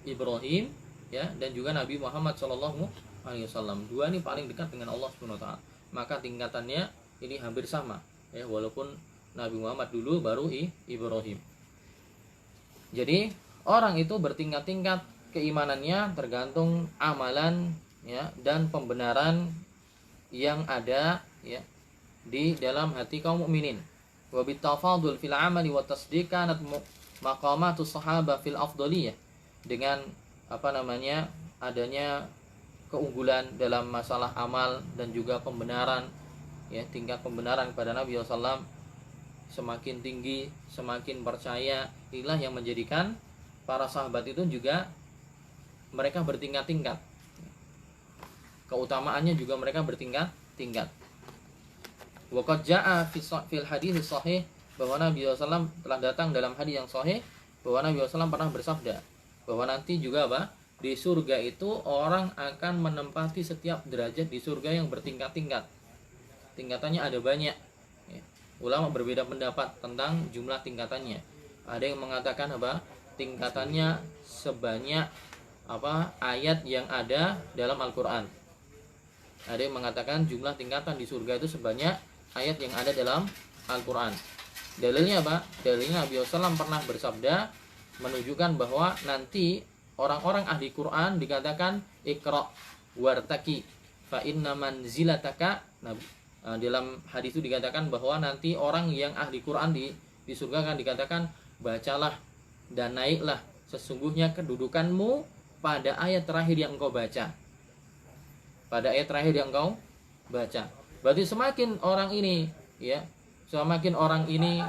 Ibrahim ya, dan juga Nabi Muhammad SAW. Dua ini paling dekat dengan Allah SWT. Maka tingkatannya ini hampir sama ya, walaupun Nabi Muhammad dulu baru Ibrahim. Jadi orang itu bertingkat-tingkat keimanannya tergantung amalan ya, dan pembenaran yang ada ya di dalam hati kaum mukminin. Wa bitafadul fil amali wa tasdiq kanat maqamatus sahabah fil afdaliyah. Dengan adanya keunggulan dalam masalah amal dan juga pembenaran ya, tingkat pembenaran kepada Nabi SAW semakin tinggi, semakin percaya. Inilah yang menjadikan para sahabat itu juga mereka bertingkat-tingkat, keutamaannya juga mereka bertingkat-tingkat. Waqad jaa fil hadis sahih, bahwa Nabi SAW telah datang dalam hadis yang sahih bahwa Nabi SAW pernah bersabda bahwa nanti juga di surga itu orang akan menempati setiap derajat di surga yang bertingkat-tingkat. Tingkatannya ada banyak ya. Ulama berbeda pendapat tentang jumlah tingkatannya. Ada yang mengatakan tingkatannya sebanyak ayat yang ada dalam Al-Quran. Ada yang mengatakan jumlah tingkatan di surga itu sebanyak ayat yang ada dalam Al-Quran. Dalilnya apa? Dalilnya Nabi SAW pernah bersabda menunjukkan bahwa nanti orang-orang ahli Quran dikatakan Iqra wartaki fa inna manzilataka. Nah, dalam hadis itu dikatakan bahwa nanti orang yang ahli Quran di surga akan dikatakan bacalah dan naiklah, sesungguhnya kedudukanmu pada ayat terakhir yang engkau baca. Pada ayat terakhir yang engkau baca. Berarti semakin orang ini ya, semakin orang ini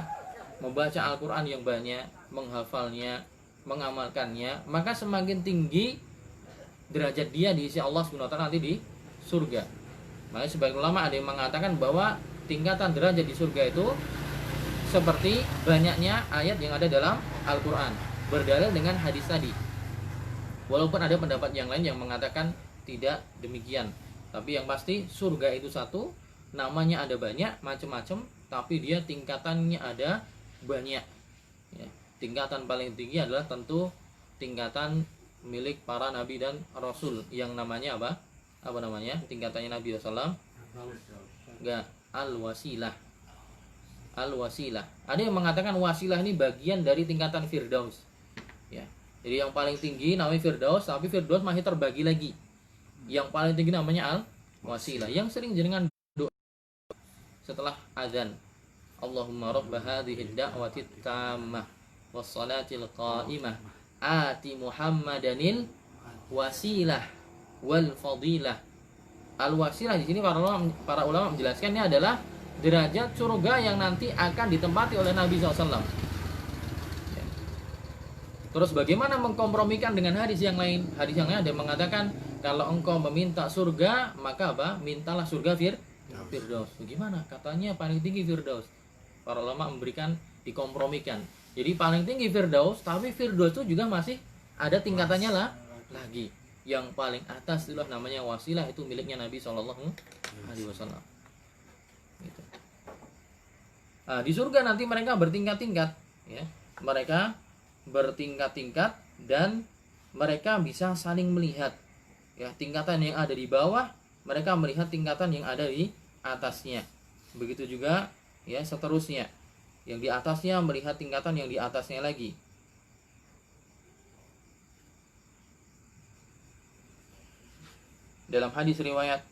membaca Al-Quran yang banyak, menghafalnya, mengamalkannya, maka semakin tinggi derajat dia di sisi Allah SWT nanti di surga. Makanya sebagian ulama ada yang mengatakan bahwa tingkatan derajat di surga itu seperti banyaknya ayat yang ada dalam Al-Quran, berdalil dengan hadis tadi. Walaupun ada pendapat yang lain yang mengatakan tidak demikian, tapi yang pasti surga itu satu, namanya ada banyak macam-macam, tapi dia tingkatannya ada banyak ya. Tingkatan paling tinggi adalah tentu tingkatan milik para nabi dan rasul yang namanya apa namanya tingkatannya Nabi SAW? Enggak, al-wasilah. Al-wasilah. Ada yang mengatakan wasilah ini bagian dari tingkatan Firdaus ya. Jadi yang paling tinggi namanya Firdaus, tapi Firdaus masih terbagi lagi. Yang paling tinggi namanya al-wasilah, yang sering jenengan doa setelah azan. Allahumma rabb hadhihi ad-da'wati tammah was-salatil qa'imah ati Muhammadanil wasilah wal fadilah. Al-wasilah di sini para ulama menjelaskan ini adalah derajat surga yang nanti akan ditempati oleh Nabi SAW. Terus bagaimana mengkompromikan dengan hadis yang lain? Hadis yang lain ada yang mengatakan kalau engkau meminta surga, maka apa? Mintalah surga Firdaus. Bagaimana? Katanya paling tinggi Firdaus. Para ulama memberikan dikompromikan. Jadi paling tinggi Firdaus, tapi Firdaus itu juga masih ada tingkatannya lah lagi. Yang paling atas itulah namanya wasilah, itu miliknya Nabi SAW. Gitu. Nah, di surga nanti mereka bertingkat-tingkat, ya. Mereka bertingkat-tingkat dan mereka bisa saling melihat. Ya, tingkatan yang ada di bawah, mereka melihat tingkatan yang ada di atasnya. Begitu juga ya seterusnya. Yang di atasnya melihat tingkatan yang di atasnya lagi. Dalam hadis riwayat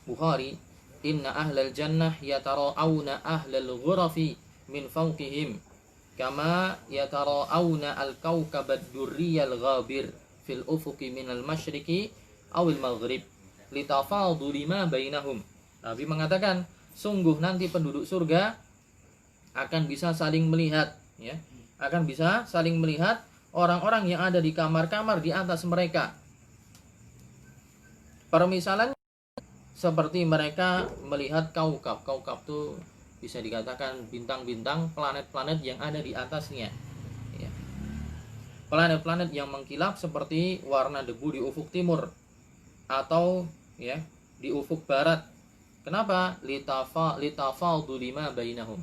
Bukhari, inna ahlal jannah yatara'awna ahlal ghurafi min fawqihim kama yatara'awna al-kawkabad durriyal ghabir fil ufuqi minal masyriqi awil maghrib litafadhu lima bainahum. Nabi mengatakan, sungguh nanti penduduk surga akan bisa saling melihat, ya, akan bisa saling melihat orang-orang yang ada di kamar-kamar di atas mereka. Permisalannya seperti mereka melihat kaukab. Kaukab itu bisa dikatakan bintang-bintang, planet-planet yang ada di atasnya. Ya. Planet-planet yang mengkilap seperti warna debu di ufuk timur atau ya di ufuk barat. Kenapa? Litafadhu lima bainahum.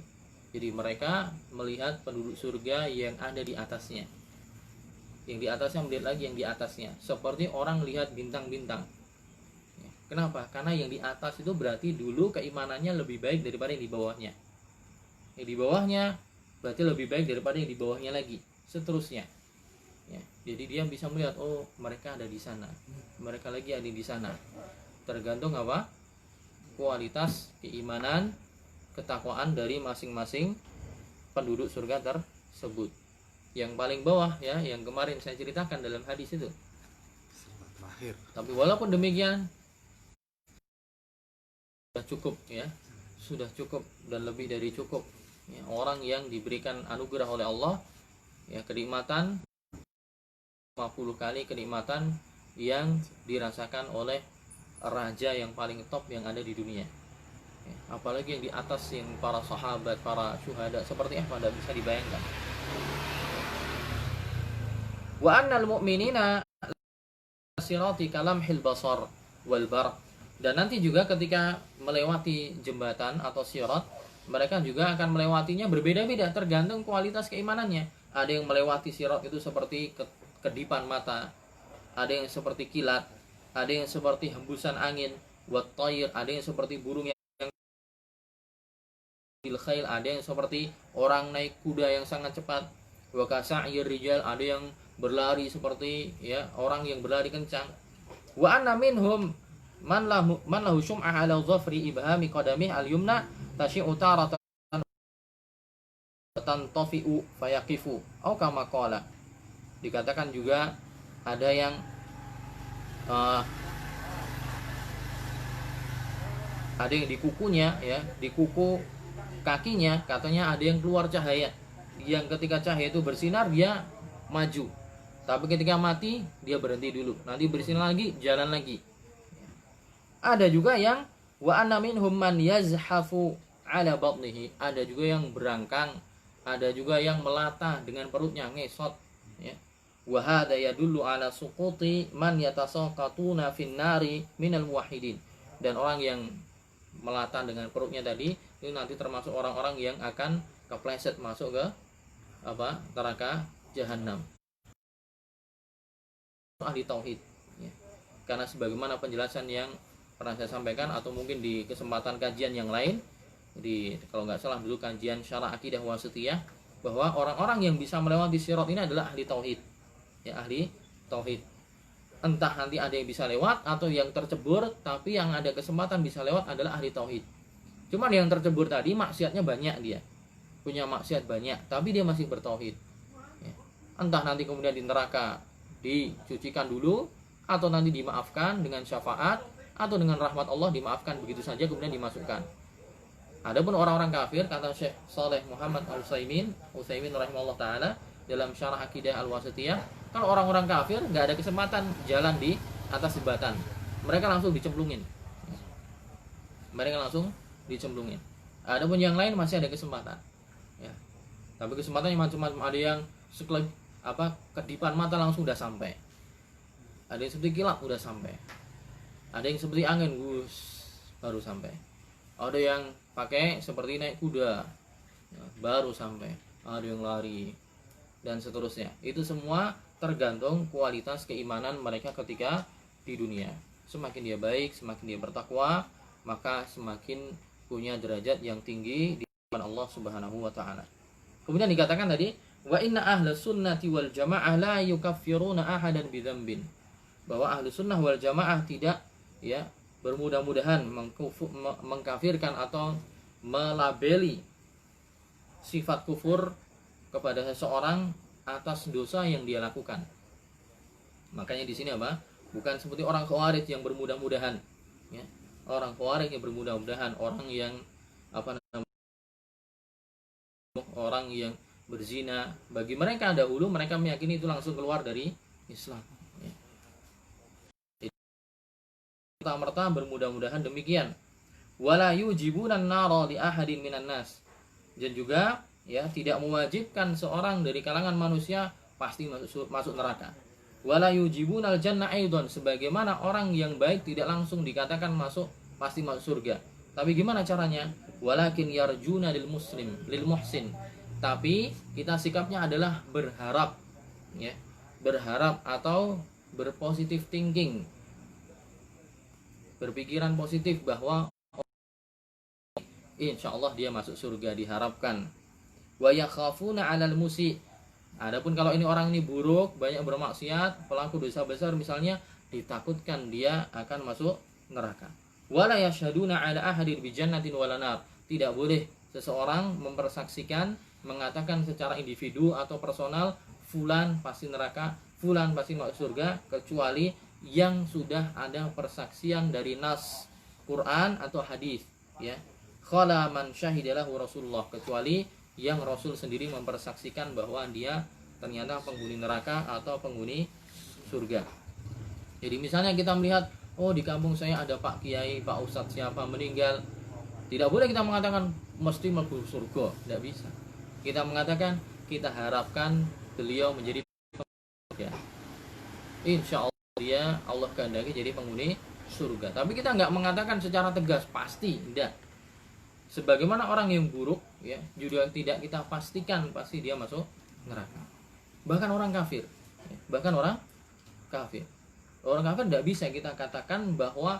Jadi mereka melihat penduduk surga yang ada di atasnya. Yang di atasnya melihat lagi yang di atasnya. Seperti orang lihat bintang-bintang. Kenapa? Karena yang di atas itu berarti dulu keimanannya lebih baik daripada yang di bawahnya. Yang di bawahnya berarti lebih baik daripada yang di bawahnya lagi. Seterusnya. Ya, jadi dia bisa melihat, oh mereka ada di sana. Mereka lagi ada di sana. Tergantung apa? Kualitas keimanan, ketakwaan dari masing-masing penduduk surga tersebut. Yang paling bawah ya, yang kemarin saya ceritakan dalam hadis itu. Tapi walaupun demikian sudah cukup ya, sudah cukup dan lebih dari cukup ya, orang yang diberikan anugerah oleh Allah ya kenikmatan 50 kali kenikmatan yang dirasakan oleh raja yang paling top yang ada di dunia ya, apalagi yang di atas yang para sahabat, para syuhada seperti apa tidak bisa dibayangkan. Wa annal mu'minina sirati kalamhil basar wal bar. Dan nanti juga ketika melewati jembatan atau sirat, mereka juga akan melewatinya berbeda-beda tergantung kualitas keimanannya. Ada yang melewati sirat itu seperti kedipan mata, ada yang seperti kilat, ada yang seperti hembusan angin, wat tayr, ada yang seperti burung yang bil khail, ada yang seperti orang naik kuda yang sangat cepat. Wa kasa'ir rijal, ada yang berlari seperti ya orang yang berlari kencang. Wa anna minhum man lahu syum'ah ala dhafri ibhami qadamih al-yumna tashi'u taratan tantafi'u fayaqifu au kama qala. Dikatakan juga ada yang ada yang di kukunya ya, di kuku kakinya katanya ada yang keluar cahaya, yang ketika cahaya itu bersinar dia maju, tapi ketika mati dia berhenti dulu, nanti bersinar lagi jalan lagi. Ada juga yang wa anna minhum man yazhafu ala batnihi, ada juga yang berangkang, ada juga yang melata dengan perutnya ngesot ya. Wa hadza yadullu ala suquti man yatasaqatuna fin nari minal muwahhidin, dan orang yang melata dengan perutnya tadi ini nanti termasuk orang-orang yang akan kepleset masuk ke neraka jahanam, ahli tauhid ya. Karena sebagaimana penjelasan yang pernah saya sampaikan atau mungkin di kesempatan kajian yang lain, di kalau nggak salah dulu kajian syarah akidah wasithiyah, bahwa orang-orang yang bisa melewati sirat ini adalah ahli tauhid ya, ahli tauhid. Entah nanti ada yang bisa lewat atau yang tercebur, tapi yang ada kesempatan bisa lewat adalah ahli tauhid. Cuman yang tercebur tadi maksiatnya banyak, dia punya maksiat banyak, tapi dia masih bertauhid ya. Entah nanti kemudian di neraka dicucikan dulu, atau nanti dimaafkan dengan syafaat, atau dengan rahmat Allah dimaafkan begitu saja kemudian dimasukkan. Adapun orang-orang kafir, kata Syekh Saleh Muhammad Al-Utsaimin rahimahullah taala dalam syarah akidah al-wasithiyah, kalau orang-orang kafir nggak ada kesempatan jalan di atas jembatan, mereka langsung dicemplungin. Adapun yang lain masih ada kesempatan ya. Tapi kesempatannya macam-macam, ada yang sekelip kedipan mata langsung udah sampai, ada yang seperti kilat udah sampai, ada yang seperti angin baru sampai, ada yang pakai seperti naik kuda ya, baru sampai, ada yang lari dan seterusnya. Itu semua tergantung kualitas keimanan mereka ketika di dunia. Semakin dia baik, semakin dia bertakwa, maka semakin punya derajat yang tinggi di hadapan Allah Subhanahu wa taala. Kemudian dikatakan tadi, wa inna ahlus sunnati wal jamaah la yukaffiruna ahadan bidzambin. Bahwa ahlus sunnah wal jamaah tidak ya bermudah-mudahan mengkafirkan atau melabeli sifat kufur kepada seseorang atas dosa yang dia lakukan. Makanya di sini bukan seperti orang khawarij yang bermudah-mudahan ya. Orang khawarij yang bermudah-mudahan, orang yang orang yang berzina, bagi mereka dahulu mereka meyakini itu langsung keluar dari Islam ya. Merta bermudah-mudahan demikian. Wala yujibunan nara li ahadin minan nas. Dan juga ya tidak mewajibkan seorang dari kalangan manusia pasti masuk neraka. Wala yujibunal jannah aidan, sebagaimana orang yang baik tidak langsung dikatakan pasti masuk surga. Tapi gimana caranya? Walakin yarjuna lil muhsin. Tapi kita sikapnya adalah berharap ya. Berharap atau berpositif thinking. Berpikiran positif bahwa insyaallah dia masuk surga, diharapkan. Wa yakhafuna 'alal musi. Adapun kalau ini orang ini buruk, banyak bermaksiat, pelaku dosa besar misalnya, ditakutkan dia akan masuk neraka. Wala yashhaduna 'ala ahadin bi jannatin wala nar. Tidak boleh seseorang mempersaksikan, mengatakan secara individu atau personal fulan pasti neraka, fulan pasti masuk surga, kecuali yang sudah ada persaksian dari nas Quran atau hadis ya. Khala man syahidalahu Rasulullah, kecuali yang Rasul sendiri mempersaksikan bahwa dia ternyata penghuni neraka atau penghuni surga. Jadi misalnya kita melihat, oh di kampung saya ada Pak Kiai, Pak Ustadz siapa meninggal, tidak boleh kita mengatakan mesti masuk surga, tidak bisa. Kita mengatakan kita harapkan beliau menjadi surga. Insya Allah dia Allah kehendaki jadi penghuni surga. Tapi kita nggak mengatakan secara tegas pasti, tidak. Sebagaimana orang yang buruk ya juga tidak kita pastikan pasti dia masuk neraka. Bahkan orang kafir ya, orang kafir tidak bisa kita katakan bahwa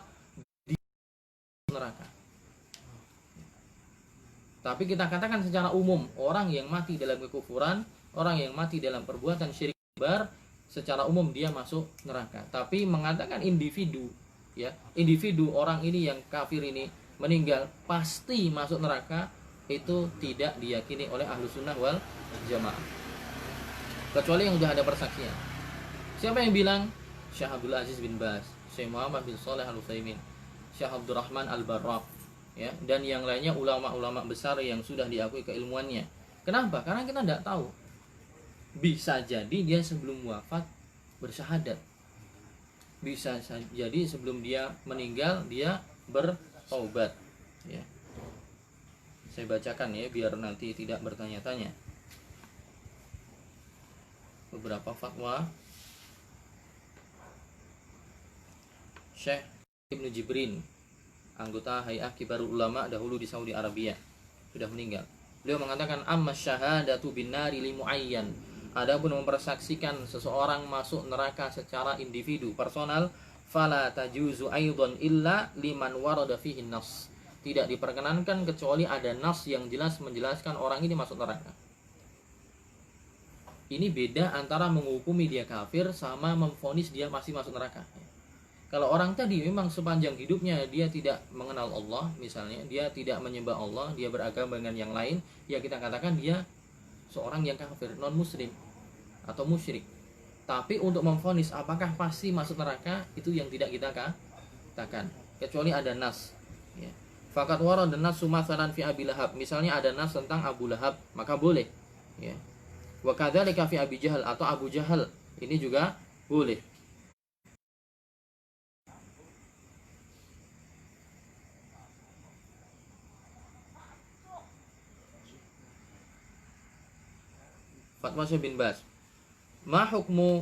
neraka. Tapi kita katakan secara umum, orang yang mati dalam kekufuran, orang yang mati dalam perbuatan syirik akbar, secara umum dia masuk neraka. Tapi mengatakan individu, ya, individu orang ini yang kafir ini meninggal pasti masuk neraka, itu tidak diyakini oleh ahlu sunnah wal jamaah. Kecuali yang sudah ada persaksian. Siapa yang bilang? Syekh Abdul Aziz bin Baz, Syekh Muhammad bin Shalih Al-Utsaimin, Syekh Abdurrahman Al-Barraq, ya, dan yang lainnya ulama-ulama besar yang sudah diakui keilmuannya. Kenapa? Karena kita tidak tahu. Bisa jadi dia sebelum wafat bersyahadat. Bisa jadi sebelum dia meninggal dia bertaubat, ya. Saya bacakan ya biar nanti tidak bertanya-tanya. Beberapa fatwa Syekh Ibnu Jibrin, anggota Hay'ah Kibarul Ulama dahulu di Saudi Arabia, sudah meninggal. Beliau mengatakan amma syahadatu bin nari li muayyan. Adapun mempersaksikan seseorang masuk neraka secara individu, personal, fala tajuzu aidan illa liman warada fihi nas. Tidak diperkenankan kecuali ada nas yang jelas menjelaskan orang ini masuk neraka. Ini beda antara menghukumi dia kafir sama memvonis dia masih masuk neraka. Kalau orang tadi memang sepanjang hidupnya dia tidak mengenal Allah, misalnya dia tidak menyembah Allah, dia beragama dengan yang lain, ya kita katakan dia seorang yang kafir, non muslim atau musyrik. Tapi untuk memvonis apakah pasti masuk neraka, itu yang tidak kita katakan, kecuali ada nas, ya. Fakat warad nas sumatsalan fi Abi Lahab, misalnya ada nas tentang Abu Lahab, maka boleh, ya. Wa kadzalika fi Abi Jahal atau Abu Jahal, ini juga boleh. Fatwa Syekh bin Baz, ma hukmu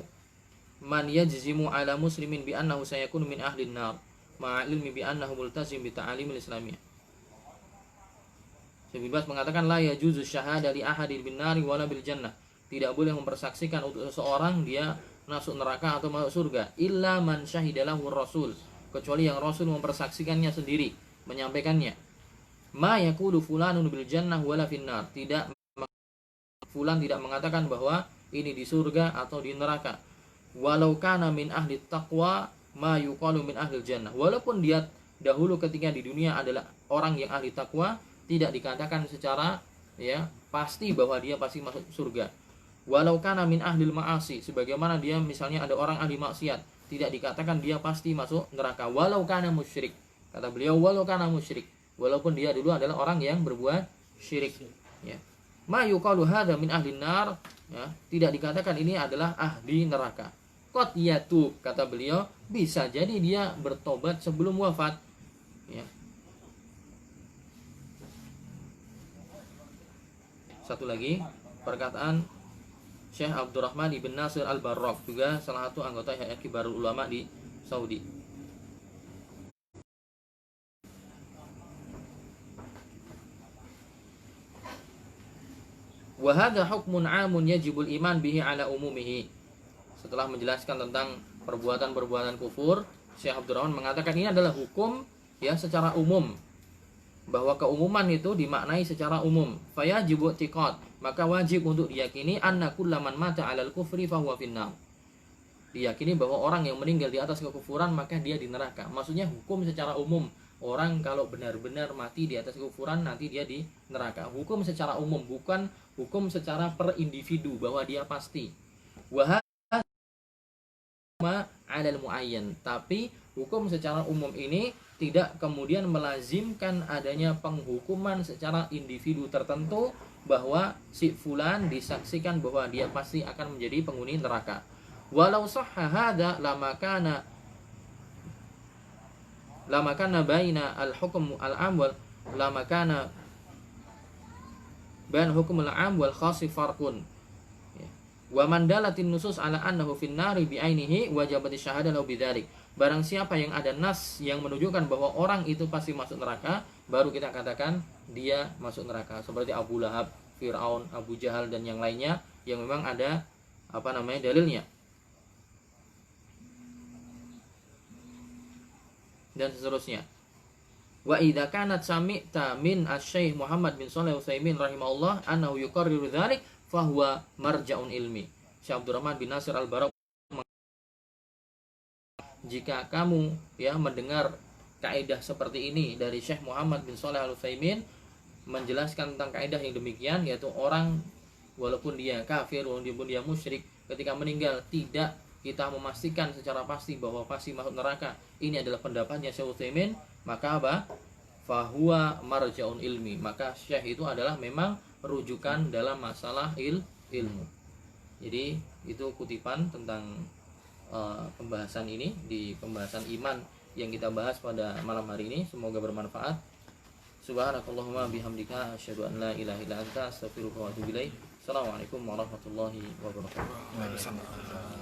man yajzimu ala muslimin bi annahu sayakunu min ahli an-nar ma'a ilmi bi annahu multazim bi ta'alimil islamiyah. Syekh bin Baz mengatakan la yajuzu syahada li ahadin bin nari wala bil jannah. Tidak boleh mempersaksikan untuk seseorang dia masuk neraka atau masuk surga illa man syahidalahu rasul, kecuali yang Rasul mempersaksikannya sendiri, menyampaikannya. Ma yaqulu fulanun bil jannah wala fin nar. Tidak, fulan tidak mengatakan bahwa ini di surga atau di neraka. Walau kana min ahli taqwa ma yuqalu min ahli jannah. Walaupun dia dahulu ketika di dunia adalah orang yang ahli takwa, tidak dikatakan secara ya pasti bahwa dia pasti masuk surga. Walau kana min ahli ma'asi, sebagaimana dia misalnya ada orang ahli maksiat, tidak dikatakan dia pasti masuk neraka. Walau kana musyrik, kata beliau, walau kana musyrik, walaupun dia dulu adalah orang yang berbuat syirik, ya. Ma yuqalu hadza min ahli nar, ya, tidak dikatakan ini adalah ahli neraka. Qad yatub, kata beliau, bisa jadi dia bertobat sebelum wafat, ya. Satu lagi perkataan Syekh Abdurrahman ibn Nasir Al-Barraq, juga salah satu anggota Hay'ah Kibarul Ulama di Saudi. Wa hadza hukmun 'amun yajibul iman bihi 'ala umumihi. Setelah menjelaskan tentang perbuatan-perbuatan kufur, Syekh Abdurrahman mengatakan ini adalah hukum ya secara umum, bahwa keumuman itu dimaknai secara umum. Fayajibu i'tiqad, maka wajib untuk diyakini anna kullaman mata 'alal kufri fahuwa finnar. Diyakini bahwa orang yang meninggal di atas kekufuran maka dia di neraka. Maksudnya hukum secara umum. Orang kalau benar-benar mati di atas kekufuran nanti dia di neraka. Hukum secara umum, bukan hukum secara per individu bahwa dia pasti. Wa hadza 'alal muayyan. Tapi hukum secara umum ini tidak kemudian melazimkan adanya penghukuman secara individu tertentu bahwa si fulan disaksikan bahwa dia pasti akan menjadi penghuni neraka. Walau sahha hadza lama kana baina al-hukm al-'am wal lama kana bain hukm al-'am wal khas farqun. Wa man dalatin nusus ala annahu fin nari bi ainihi wajabat syahadah lahu bidzalik. Barang siapa yang ada nas yang menunjukkan bahwa orang itu pasti masuk neraka, baru kita katakan dia masuk neraka. Seperti Abu Lahab, Fir'aun, Abu Jahal dan yang lainnya yang memang ada dalilnya. Dan seterusnya. Wa idza kanat sami'ta min asy-Syaikh Muhammad bin Shalih Al-Utsaimin rahimahullah annahu yuqarriru dzalik fa huwa marja'un ilmi. Syekh Abdurrahman bin Nasir Al-Barok, jika kamu ya mendengar kaidah seperti ini dari Syekh Muhammad bin Shalih Al-Utsaimin menjelaskan tentang kaidah yang demikian, yaitu orang walaupun dia kafir, walaupun dia musyrik, ketika meninggal tidak kita memastikan secara pasti bahwa pasti masuk neraka, ini adalah pendapatnya Syekh Utsaimin, maka apa? Fahuwa marja'un ilmi, maka syekh itu adalah memang rujukan dalam masalah ilmu. Jadi itu kutipan tentang pembahasan ini di pembahasan iman yang kita bahas pada malam hari ini. Semoga bermanfaat. Subhanakallahumma bihamdika asyhadu an la ilaha illa anta astaghfiruka wa atubu ilaik. Assalamualaikum warahmatullahi wabarakatuh.